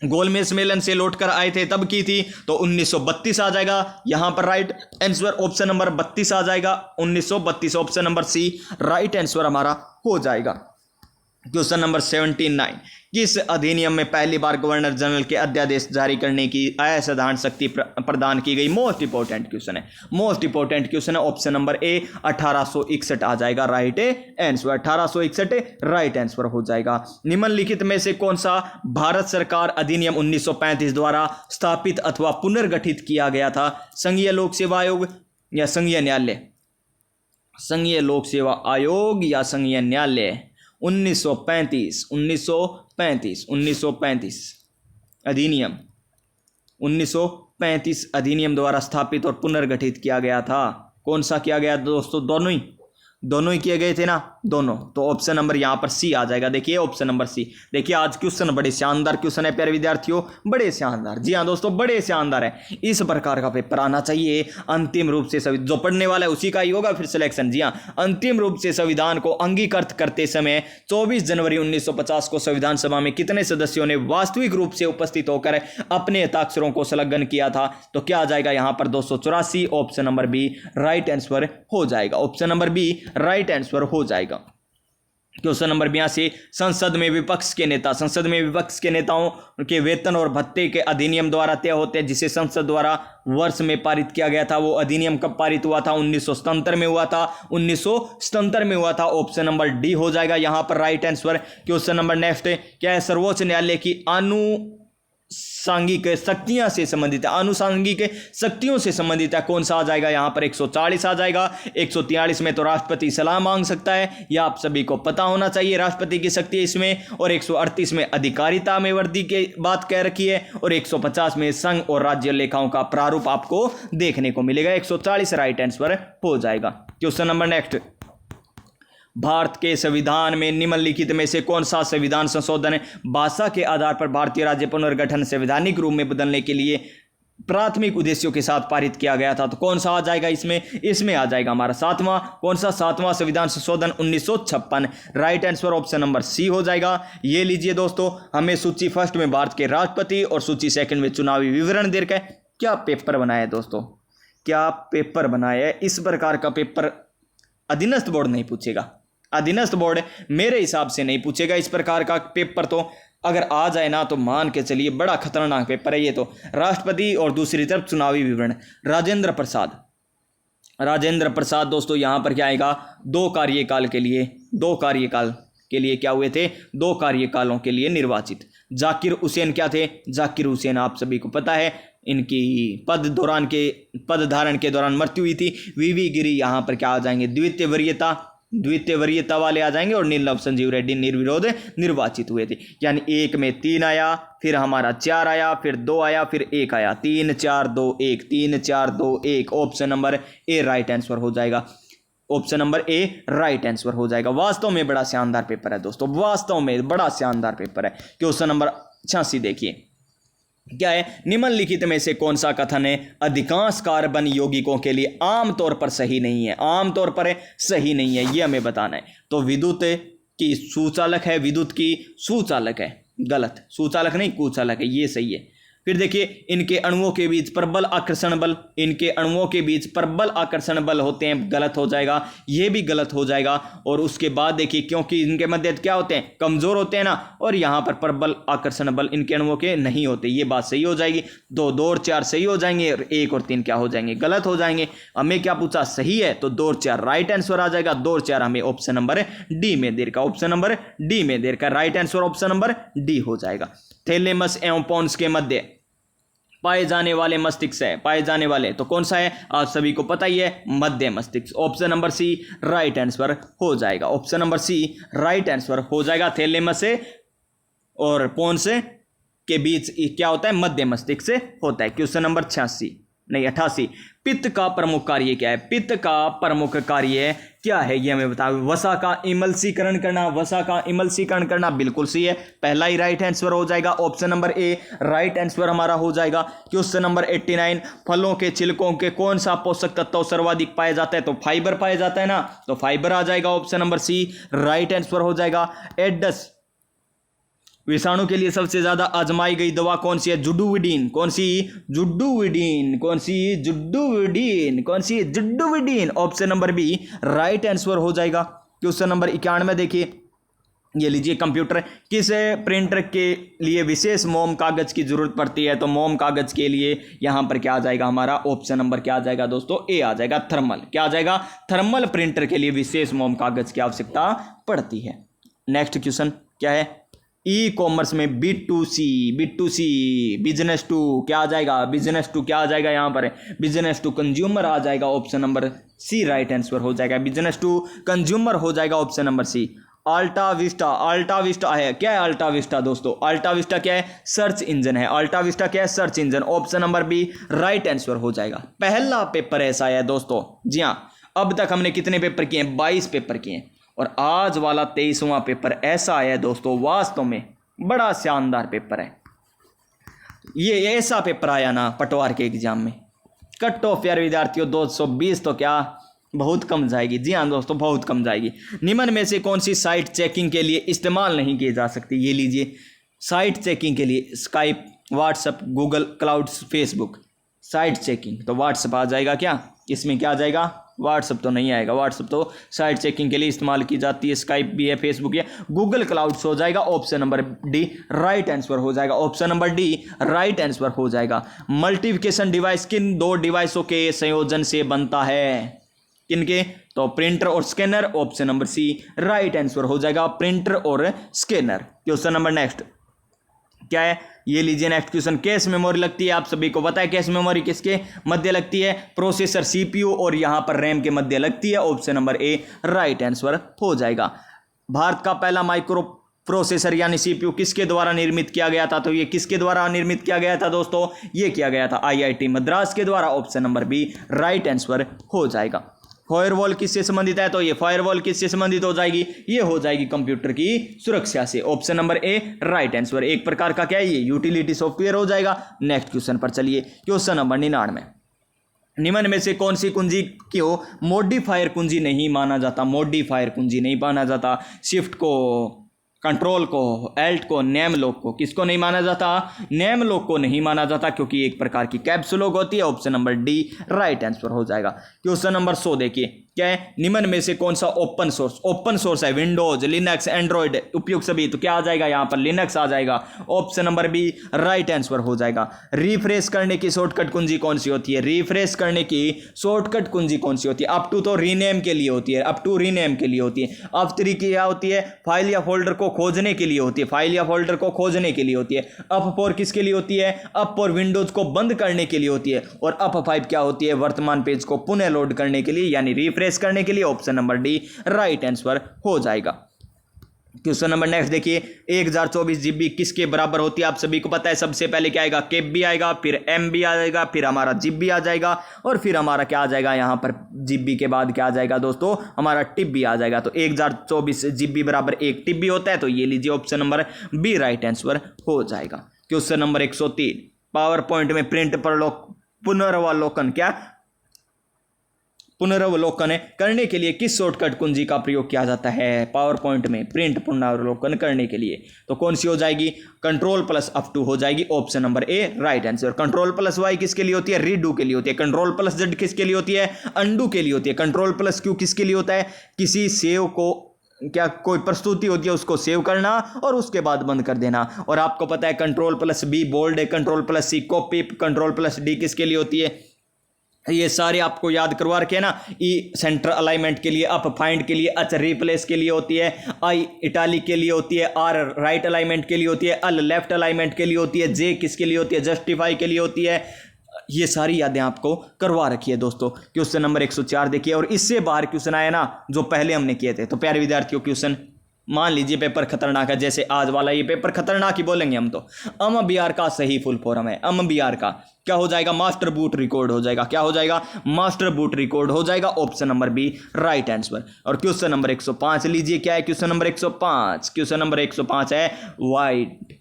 गोलमेज सम्मेलन से लौटकर आए थे तब की थी, तो 1932 आ जाएगा यहां पर राइट आंसर। ऑप्शन नंबर 32 आ जाएगा, 1932। Option number C right answer हमारा हो जाएगा। क्वेश्चन नंबर 79, किस अधिनियम में पहली बार गवर्नर जनरल के अध्यादेश जारी करने की असाधारण शक्ति प्रदान की गई। मोस्ट इंपॉर्टेंट क्वेश्चन है, मोस्ट इंपॉर्टेंट क्वेश्चन है। ऑप्शन नंबर ए 1861 आ जाएगा राइट आंसर। 1861 राइट आंसर हो जाएगा। निम्नलिखित में से कौन सा भारत सरकार अधिनियम 1935 द्वारा स्थापित अथवा पुनर्गठित किया गया था। संघीय लोक सेवा आयोग या संघीय न्यायालय, संघीय लोक सेवा आयोग या संघीय न्यायालय। 1935 अधिनियम 1935 अधिनियम द्वारा स्थापित और पुनर्गठित किया गया था। कौन सा किया गया दोस्तों, दोनों ही किए गए थे ना, दोनों। तो ऑप्शन नंबर यहाँ पर सी आ जाएगा। देखिए ऑप्शन नंबर सी। देखिए आज क्वेश्चन बड़े शानदार क्वेश्चन है प्यारे विद्यार्थियों, बड़े शानदार। जी हाँ दोस्तों, बड़े शानदार है। इस प्रकार का पेपर आना चाहिए। अंतिम रूप से जो पढ़ने वाला है उसी का ही होगा फिर सिलेक्शन। जी हाँ, अंतिम रूप से संविधान को अंगीकृत करते समय 24 जनवरी 1950 को संविधान सभा में कितने सदस्यों ने वास्तविक रूप से उपस्थित होकर अपने हस्ताक्षरों को संलग्न किया था। तो क्या आ जाएगा यहाँ पर 284। Option number B right answer हो जाएगा। Option number B right answer हो जाएगा। क्वेश्चन नंबर 82, संसद में विपक्ष के नेताओं के वेतन और भत्ते के अधिनियम द्वारा तय होते हैं, जिसे संसद द्वारा वर्ष में पारित किया गया था। वो अधिनियम कब पारित हुआ था, 1977 में हुआ था। 1977 में हुआ था। ऑप्शन नंबर डी हो जाएगा यहाँ पर right answer. Question number next, क्या है सर्वोच्च न्यायालय की आनुषांगिक शक्तियां से संबंधित है, आनुषांगिक शक्तियों से संबंधित है। कौन सा आ जाएगा यहाँ पर, 140 आ जाएगा। 143 में तो राष्ट्रपति सलाह मांग सकता है, यह आप सभी को पता होना चाहिए, राष्ट्रपति की शक्ति इसमें। और 138 में अधिकारिता में वृद्धि की बात कह रखी है। और 150 में संघ और राज्य लेखाओं का प्रारूप आपको देखने को मिलेगा। 140 राइट आंसर हो जाएगा। क्वेश्चन नंबर नेक्स्ट, भारत के संविधान में निम्नलिखित में से कौन सा संविधान संशोधन भाषा के आधार पर भारतीय राज्य पुनर्गठन संवैधानिक रूप में बदलने के लिए प्राथमिक उद्देश्यों के साथ पारित किया गया था। तो कौन सा आ जाएगा इसमें आ जाएगा हमारा सातवां। कौन सा सातवां संविधान संशोधन 1956 right answer option number C हो जाएगा। ये लीजिए दोस्तों, हमें सूची फर्स्ट में भारत के राष्ट्रपति और सूची सेकंड में चुनावी विवरण दे रखा है। क्या पेपर बनाया है दोस्तों, क्या पेपर बनाया है। इस प्रकार का पेपर अधीनस्थ बोर्ड नहीं पूछेगा, अधीनस्थ बोर्ड मेरे हिसाब से नहीं पूछेगा इस प्रकार का पेपर। तो अगर आ जाए ना तो मान के चलिए बड़ा खतरनाक पेपर है ये तो। राष्ट्रपति और दूसरी तरफ चुनावी विवरण। राजेंद्र प्रसाद दोस्तों यहाँ पर क्या आएगा, दो कार्यकाल के लिए क्या हुए थे, 2 कार्यकालों के लिए निर्वाचित। जाकिर हुसैन क्या थे, जाकिर हुसैन आप सभी को पता है, इनकी पद धारण के दौरान मृत्यु हुई थी। वीवी गिरी यहाँ पर क्या आ जाएंगे, द्वितीय वरीयता वाले आ जाएंगे। और नीलम संजीव रेड्डी निर्विरोध निर्वाचित हुए थे। यानी 1 में 3 आया, फिर हमारा 4 आया, फिर 2 आया, फिर 1 आया। 3 4 2 1, 3 4 2 1। ऑप्शन नंबर ए राइट आंसर हो जाएगा। ऑप्शन नंबर ए राइट आंसर हो जाएगा। वास्तव में बड़ा शानदार पेपर है दोस्तों, वास्तव में बड़ा शानदार पेपर है। क्वेश्चन नंबर 86 देखिए क्या है, निम्नलिखित में से कौन सा कथन है अधिकांश कार्बन यौगिकों के लिए आमतौर पर सही नहीं है, आमतौर पर सही नहीं है, ये हमें बताना है। तो विद्युत की सुचालक है, विद्युत की सुचालक है, गलत, सुचालक नहीं कुचालक है, ये सही है। फिर देखिए इनके अणुओं के बीच प्रबल आकर्षण बल, इनके अणुओं के बीच प्रबल आकर्षण बल होते हैं, गलत हो जाएगा, ये भी गलत हो जाएगा। और उसके बाद देखिए क्योंकि इनके मध्य क्या होते हैं, कमजोर होते हैं ना, और यहाँ पर प्रबल आकर्षण बल इनके अणुओं के नहीं होते, ये बात सही हो जाएगी। 2 और 4 सही हो जाएंगे और 1 और 3 क्या हो जाएंगे, गलत हो जाएंगे। हमें क्या पूछा, सही है, तो 2 और 4 राइट आंसर आ जाएगा। 2 और 4 हमें ऑप्शन नंबर डी में देर का, ऑप्शन नंबर डी में देर का right answer option number D हो जाएगा। थैलेमस एवं पोन्स के मध्य पाए जाने वाले मस्तिष्क है, पाए जाने वाले तो कौन सा है, आप सभी को पता ही है, मध्य मस्तिष्क, option number C right answer हो जाएगा, option number C right answer हो जाएगा। थैलेमस से और पोन्स के बीच क्या होता है, मध्य मस्तिष्क से होता है। क्वेश्चन नंबर 88 पित्त का प्रमुख कार्य क्या है, पित्त का प्रमुख कार्य क्या है, ये हमें बताओ। वसा का इमल्सीकरण करना, वसा का इमल्सीकरण करना बिल्कुल सही है, पहला ही राइट आंसर हो जाएगा, ऑप्शन नंबर ए राइट आंसर हमारा हो जाएगा। क्वेश्चन नंबर 89 फलों के छिलकों के कौन सा पोषक तत्व सर्वाधिक पाया जाता है, तो फाइबर पाया जाता है ना, तो फाइबर आ जाएगा, option number C right answer हो जाएगा। एडस विषाणु के लिए सबसे ज्यादा आजमाई गई दवा कौन सी है, जुडुविडीन, कौन सी, जुडुविडीन, कौन सी, जुडुविडीन, कौन सी, जुडुविडीन, option number B right answer हो जाएगा। क्वेश्चन नंबर 91 देखिए, ये लीजिए कंप्यूटर किस प्रिंटर के लिए विशेष मोम कागज की जरूरत पड़ती है, तो मोम कागज के लिए यहां पर क्या आ जाएगा हमारा, ऑप्शन नंबर क्या आ जाएगा दोस्तों, ए आ जाएगा, थर्मल, क्या आ जाएगा, थर्मल प्रिंटर के लिए विशेष मोम कागज की आवश्यकता पड़ती है। नेक्स्ट क्वेश्चन क्या है, ई कॉमर्स में B2C बिजनेस टू क्या आ जाएगा, बिजनेस टू क्या आ जाएगा, यहां पर बिजनेस टू कंज्यूमर आ जाएगा, option number C right answer हो जाएगा, बिजनेस टू कंज्यूमर हो जाएगा, option number C. AltaVista, AltaVista है, क्या है अल्टा विस्टा दोस्तों, अल्टा विस्टा क्या है, सर्च इंजन है, अल्टा विस्टा क्या है, search engine, option number B right answer हो जाएगा। पहला पेपर ऐसा है दोस्तों, जी हाँ, अब तक हमने कितने पेपर किए हैं, 22 पेपर किए हैं, और आज वाला 23वां पेपर ऐसा है दोस्तों, वास्तव में बड़ा शानदार पेपर है। ये ऐसा पेपर आया ना पटवार के एग्जाम में, कट ऑफ यार विद्यार्थियों 220 तो क्या बहुत कम जाएगी, जी हाँ दोस्तों बहुत कम जाएगी। निम्न में से कौन सी साइट चेकिंग के लिए इस्तेमाल नहीं की जा सकती, ये लीजिए साइट चेकिंग के लिए Skype, WhatsApp, Google cloud, Facebook, site checking तो व्हाट्सएप आ जाएगा, क्या इसमें क्या आ जाएगा, व्हाट्सएप तो नहीं आएगा, व्हाट्सएप तो साइट चेकिंग के लिए इस्तेमाल की जाती है, स्काइप भी है, फेसबुक है, गूगल क्लाउड्स हो जाएगा, option number D right answer हो जाएगा, option number D right answer हो जाएगा। मल्टीप्लिकेशन डिवाइस किन 2 डिवाइसों के संयोजन से बनता है, किनके, तो प्रिंटर और scanner, option number C right answer हो जाएगा, प्रिंटर और स्कैनर। क्वेश्चन नंबर नेक्स्ट क्या है, ये लीजिए नेक्स्ट क्वेश्चन, कैश मेमोरी लगती है, आप सभी को पता है कैश मेमोरी किसके मध्य लगती है, प्रोसेसर सीपीयू और यहां पर रैम के मध्य लगती है, ऑप्शन नंबर ए राइट आंसर हो जाएगा। भारत का पहला माइक्रो प्रोसेसर यानी सीपीयू किसके द्वारा निर्मित किया गया था, तो ये किसके द्वारा निर्मित किया गया था दोस्तों, ये किया गया था IIT मद्रास के द्वारा, option number B right answer हो जाएगा। फायरवॉल किससे संबंधित है, तो ये फायरवॉल किससे संबंधित हो जाएगी, ये हो जाएगी कंप्यूटर की सुरक्षा से, ऑप्शन नंबर ए राइट आंसर, एक प्रकार का क्या है ये यूटिलिटी सॉफ्टवेयर हो जाएगा। नेक्स्ट क्वेश्चन पर चलिए, क्वेश्चन नंबर 99 निम्न में से कौन सी कुंजी को मॉडिफायर कुंजी नहीं माना जाता, मॉडिफायर कुंजी नहीं माना जाता, शिफ्ट को, कंट्रोल को, एल्ट को, नेम लॉक को, किसको नहीं माना जाता, नेम लॉक को नहीं माना जाता क्योंकि एक प्रकार की कैप्स लॉक होती है, option number D right answer हो जाएगा। क्वेश्चन नंबर 100 देखिए क्या है, निम्न में से कौन सा ओपन सोर्स, ओपन सोर्स है, विंडोज, लिनक्स, एंड्रॉइड उपयुक्त सभी, तो क्या आ जाएगा यहाँ पर लिनक्स आ जाएगा, option number B right answer हो जाएगा। रिफ्रेश करने की शॉर्टकट कुंजी कौन सी होती है, रिफ्रेश करने की शॉर्टकट कुंजी कौन सी होती है, अप टू तो रीनेम के लिए होती है, अप टू रीनेम के लिए होती है, अप 3 की क्या होती है, फाइल या फोल्डर को खोजने के लिए होती है, फाइल या फोल्डर को खोजने के लिए होती है, अप 4 किसके लिए होती है, अप 4 विंडोज को बंद करने के लिए होती है, और अप 5 क्या होती है, वर्तमान पेज को पुनः लोड करने के लिए यानी रिफ्रेश करने के लिए, option number D right answer हो जाएगा। क्वेश्चन नंबर नेक्स्ट देखिए, 1024 GB किसके बराबर होती है? आप सभी को पता है, सबसे पहले क्या आएगा? केब भी आएगा, फिर एम भी आ जाएगा, फिर हमारा जिब भी आ जाएगा, और फिर हमारा क्या आ जाएगा यहाँ पर? GB के बाद क्या आ जाएगा दोस्तों? हमारा टिब भी आ जाएगा। तो 1024 GB बराबर 1 टिब भी होता है। तो ये लीजिए option number B right answer हो जाएगा। क्वेश्चन नंबर 103, पावर पॉइंट में प्रिंट पुनरावलोकन पुनरावलोकन करने के लिए किस शॉर्टकट कुंजी का प्रयोग किया जाता है? पावर पॉइंट में प्रिंट पुनरावलोकन करने के लिए तो कौन सी हो जाएगी? Ctrl+F2 हो जाएगी, ऑप्शन नंबर ए राइट आंसर। Ctrl+Y किसके लिए होती है? रीडू के लिए होती है। Ctrl+Z किसके लिए होती है? अंडू के लिए होती है। Ctrl+Q किसके लिए होता है? किसी सेव को, क्या कोई प्रस्तुति होती है उसको सेव करना और उसके बाद बंद कर देना। और आपको पता है Ctrl+B बोल्ड है, Ctrl+C कॉपी, Ctrl+D किसके लिए होती है? ये सारे आपको याद करवा रखे हैं ना। ई सेंटर अलाइनमेंट के लिए, अप फाइंड के लिए, एच रिप्लेस के लिए होती है, आई इटालिक के लिए होती है, आर राइट अलाइनमेंट के लिए होती है, एल लेफ्ट अलाइनमेंट के लिए होती है, जे किसके लिए होती है? जस्टिफाई के लिए होती है। ये सारी यादें आपको करवा रखी है दोस्तों। क्वेश्चन नंबर 104 देखिए, और इससे बाहर क्वेश्चन आया ना जो पहले हमने किए थे। तो प्यारे विद्यार्थियों, क्वेश्चन मान लीजिए पेपर खतरनाक है, जैसे आज वाला ये पेपर खतरनाक ही बोलेंगे हम। तो अमबियार का सही फुल फॉर्म है, अमबियार का क्या हो जाएगा? मास्टर बूट रिकॉर्ड हो जाएगा। क्या हो जाएगा? मास्टर बूट रिकॉर्ड हो जाएगा, option number B right answer. और क्वेश्चन नंबर 105 लीजिए, क्या है क्वेश्चन नंबर 105? क्वेश्चन नंबर 105 है वाइड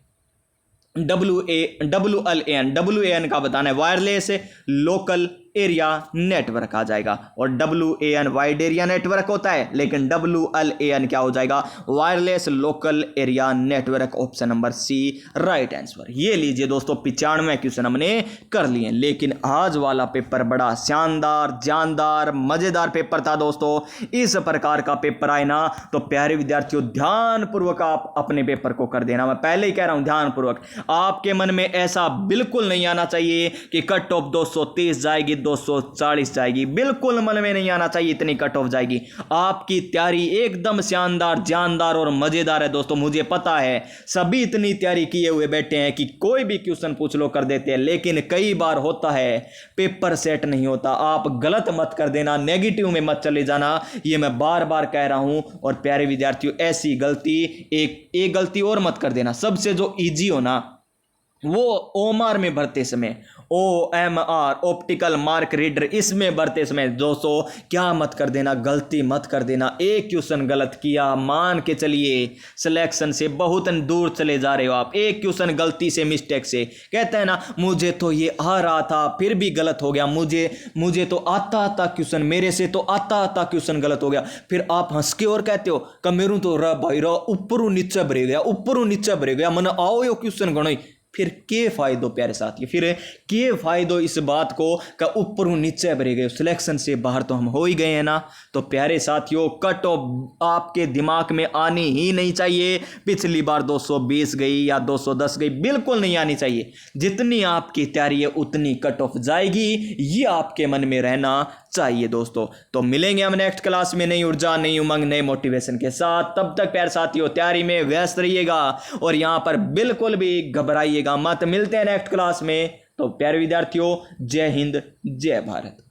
WLAN का बताना है। वायरलेस लोकल एरिया नेटवर्क आ जाएगा। और WAN वाइड एरिया नेटवर्क होता है, लेकिन WLAN क्या हो जाएगा? Wireless local area network, option number C right answer. ये लीजिए दोस्तों 95 क्वेश्चन हमने कर लिए। लेकिन आज वाला पेपर बड़ा शानदार, जानदार, मजेदार पेपर था दोस्तों। इस प्रकार का पेपर आए ना तो प्यारे विद्यार्थियों ध्यानपूर्वक आप अपने पेपर को कर देना। मैं पहले ही कह रहा हूं ध्यानपूर्वक। आपके मन में ऐसा बिल्कुल नहीं आना चाहिए कि कट ऑफ 230 जाएगी, 240 जाएगी, बिल्कुल मन में नहीं आना चाहिए इतनी कट ऑफ जाएगी। आपकी तैयारी एकदम शानदार, जानदार और मजेदार है दोस्तों। मुझे पता है सभी इतनी तैयारी किए हुए बैठे हैं कि कोई भी क्वेश्चन पूछ लो कर देते हैं, लेकिन कई बार होता है पेपर सेट नहीं होता। आप गलत मत कर देना, नेगेटिव में मत चले जाना, ये मैं बार बार कह रहा हूं। और प्यारे विद्यार्थियों, ऐसी गलती एक गलती और मत कर देना। सबसे जो इजी हो ना वो OMR में भरते समय, OMR ऑप्टिकल मार्क रीडर, इसमें भरते समय दोस्तों क्या मत कर देना, गलती मत कर देना। एक क्वेश्चन गलत किया, मान के चलिए सिलेक्शन से बहुत दूर चले जा रहे हो आप। एक क्वेश्चन गलती से, मिस्टेक से, कहते हैं ना मुझे तो ये आ रहा था फिर भी गलत हो गया, मुझे तो आता क्वेश्चन, मेरे से तो आता क्वेश्चन गलत हो गया। फिर आप हंस के और कहते हो कि मेरू तो भाई ऊपरू नीचे भरे गया, ऊपरू नीचे भरे गया, मन आओ यो क्वेश्चन गणो। फिर के फायदो प्यारे साथी, फिर के फायदो इस बात को का ऊपर नीचे भरे गए, सिलेक्शन से बाहर तो हम हो ही गए हैं ना। तो प्यारे साथियों, कट ऑफ आपके दिमाग में आनी ही नहीं चाहिए। पिछली बार 220 गई या 210 गई, बिल्कुल नहीं आनी चाहिए। जितनी आपकी तैयारी है उतनी कट ऑफ जाएगी, ये आपके मन में रहना चाहिए दोस्तों। तो मिलेंगे हम नेक्स्ट क्लास में नई ऊर्जा, नई उमंग, नए मोटिवेशन के साथ। तब तक प्यारे साथियों तैयारी में व्यस्त रहिएगा और यहां पर बिल्कुल भी घबराइएगा मत। मिलते हैं नेक्स्ट क्लास में। तो प्यारे विद्यार्थियों, जय हिंद, जय भारत।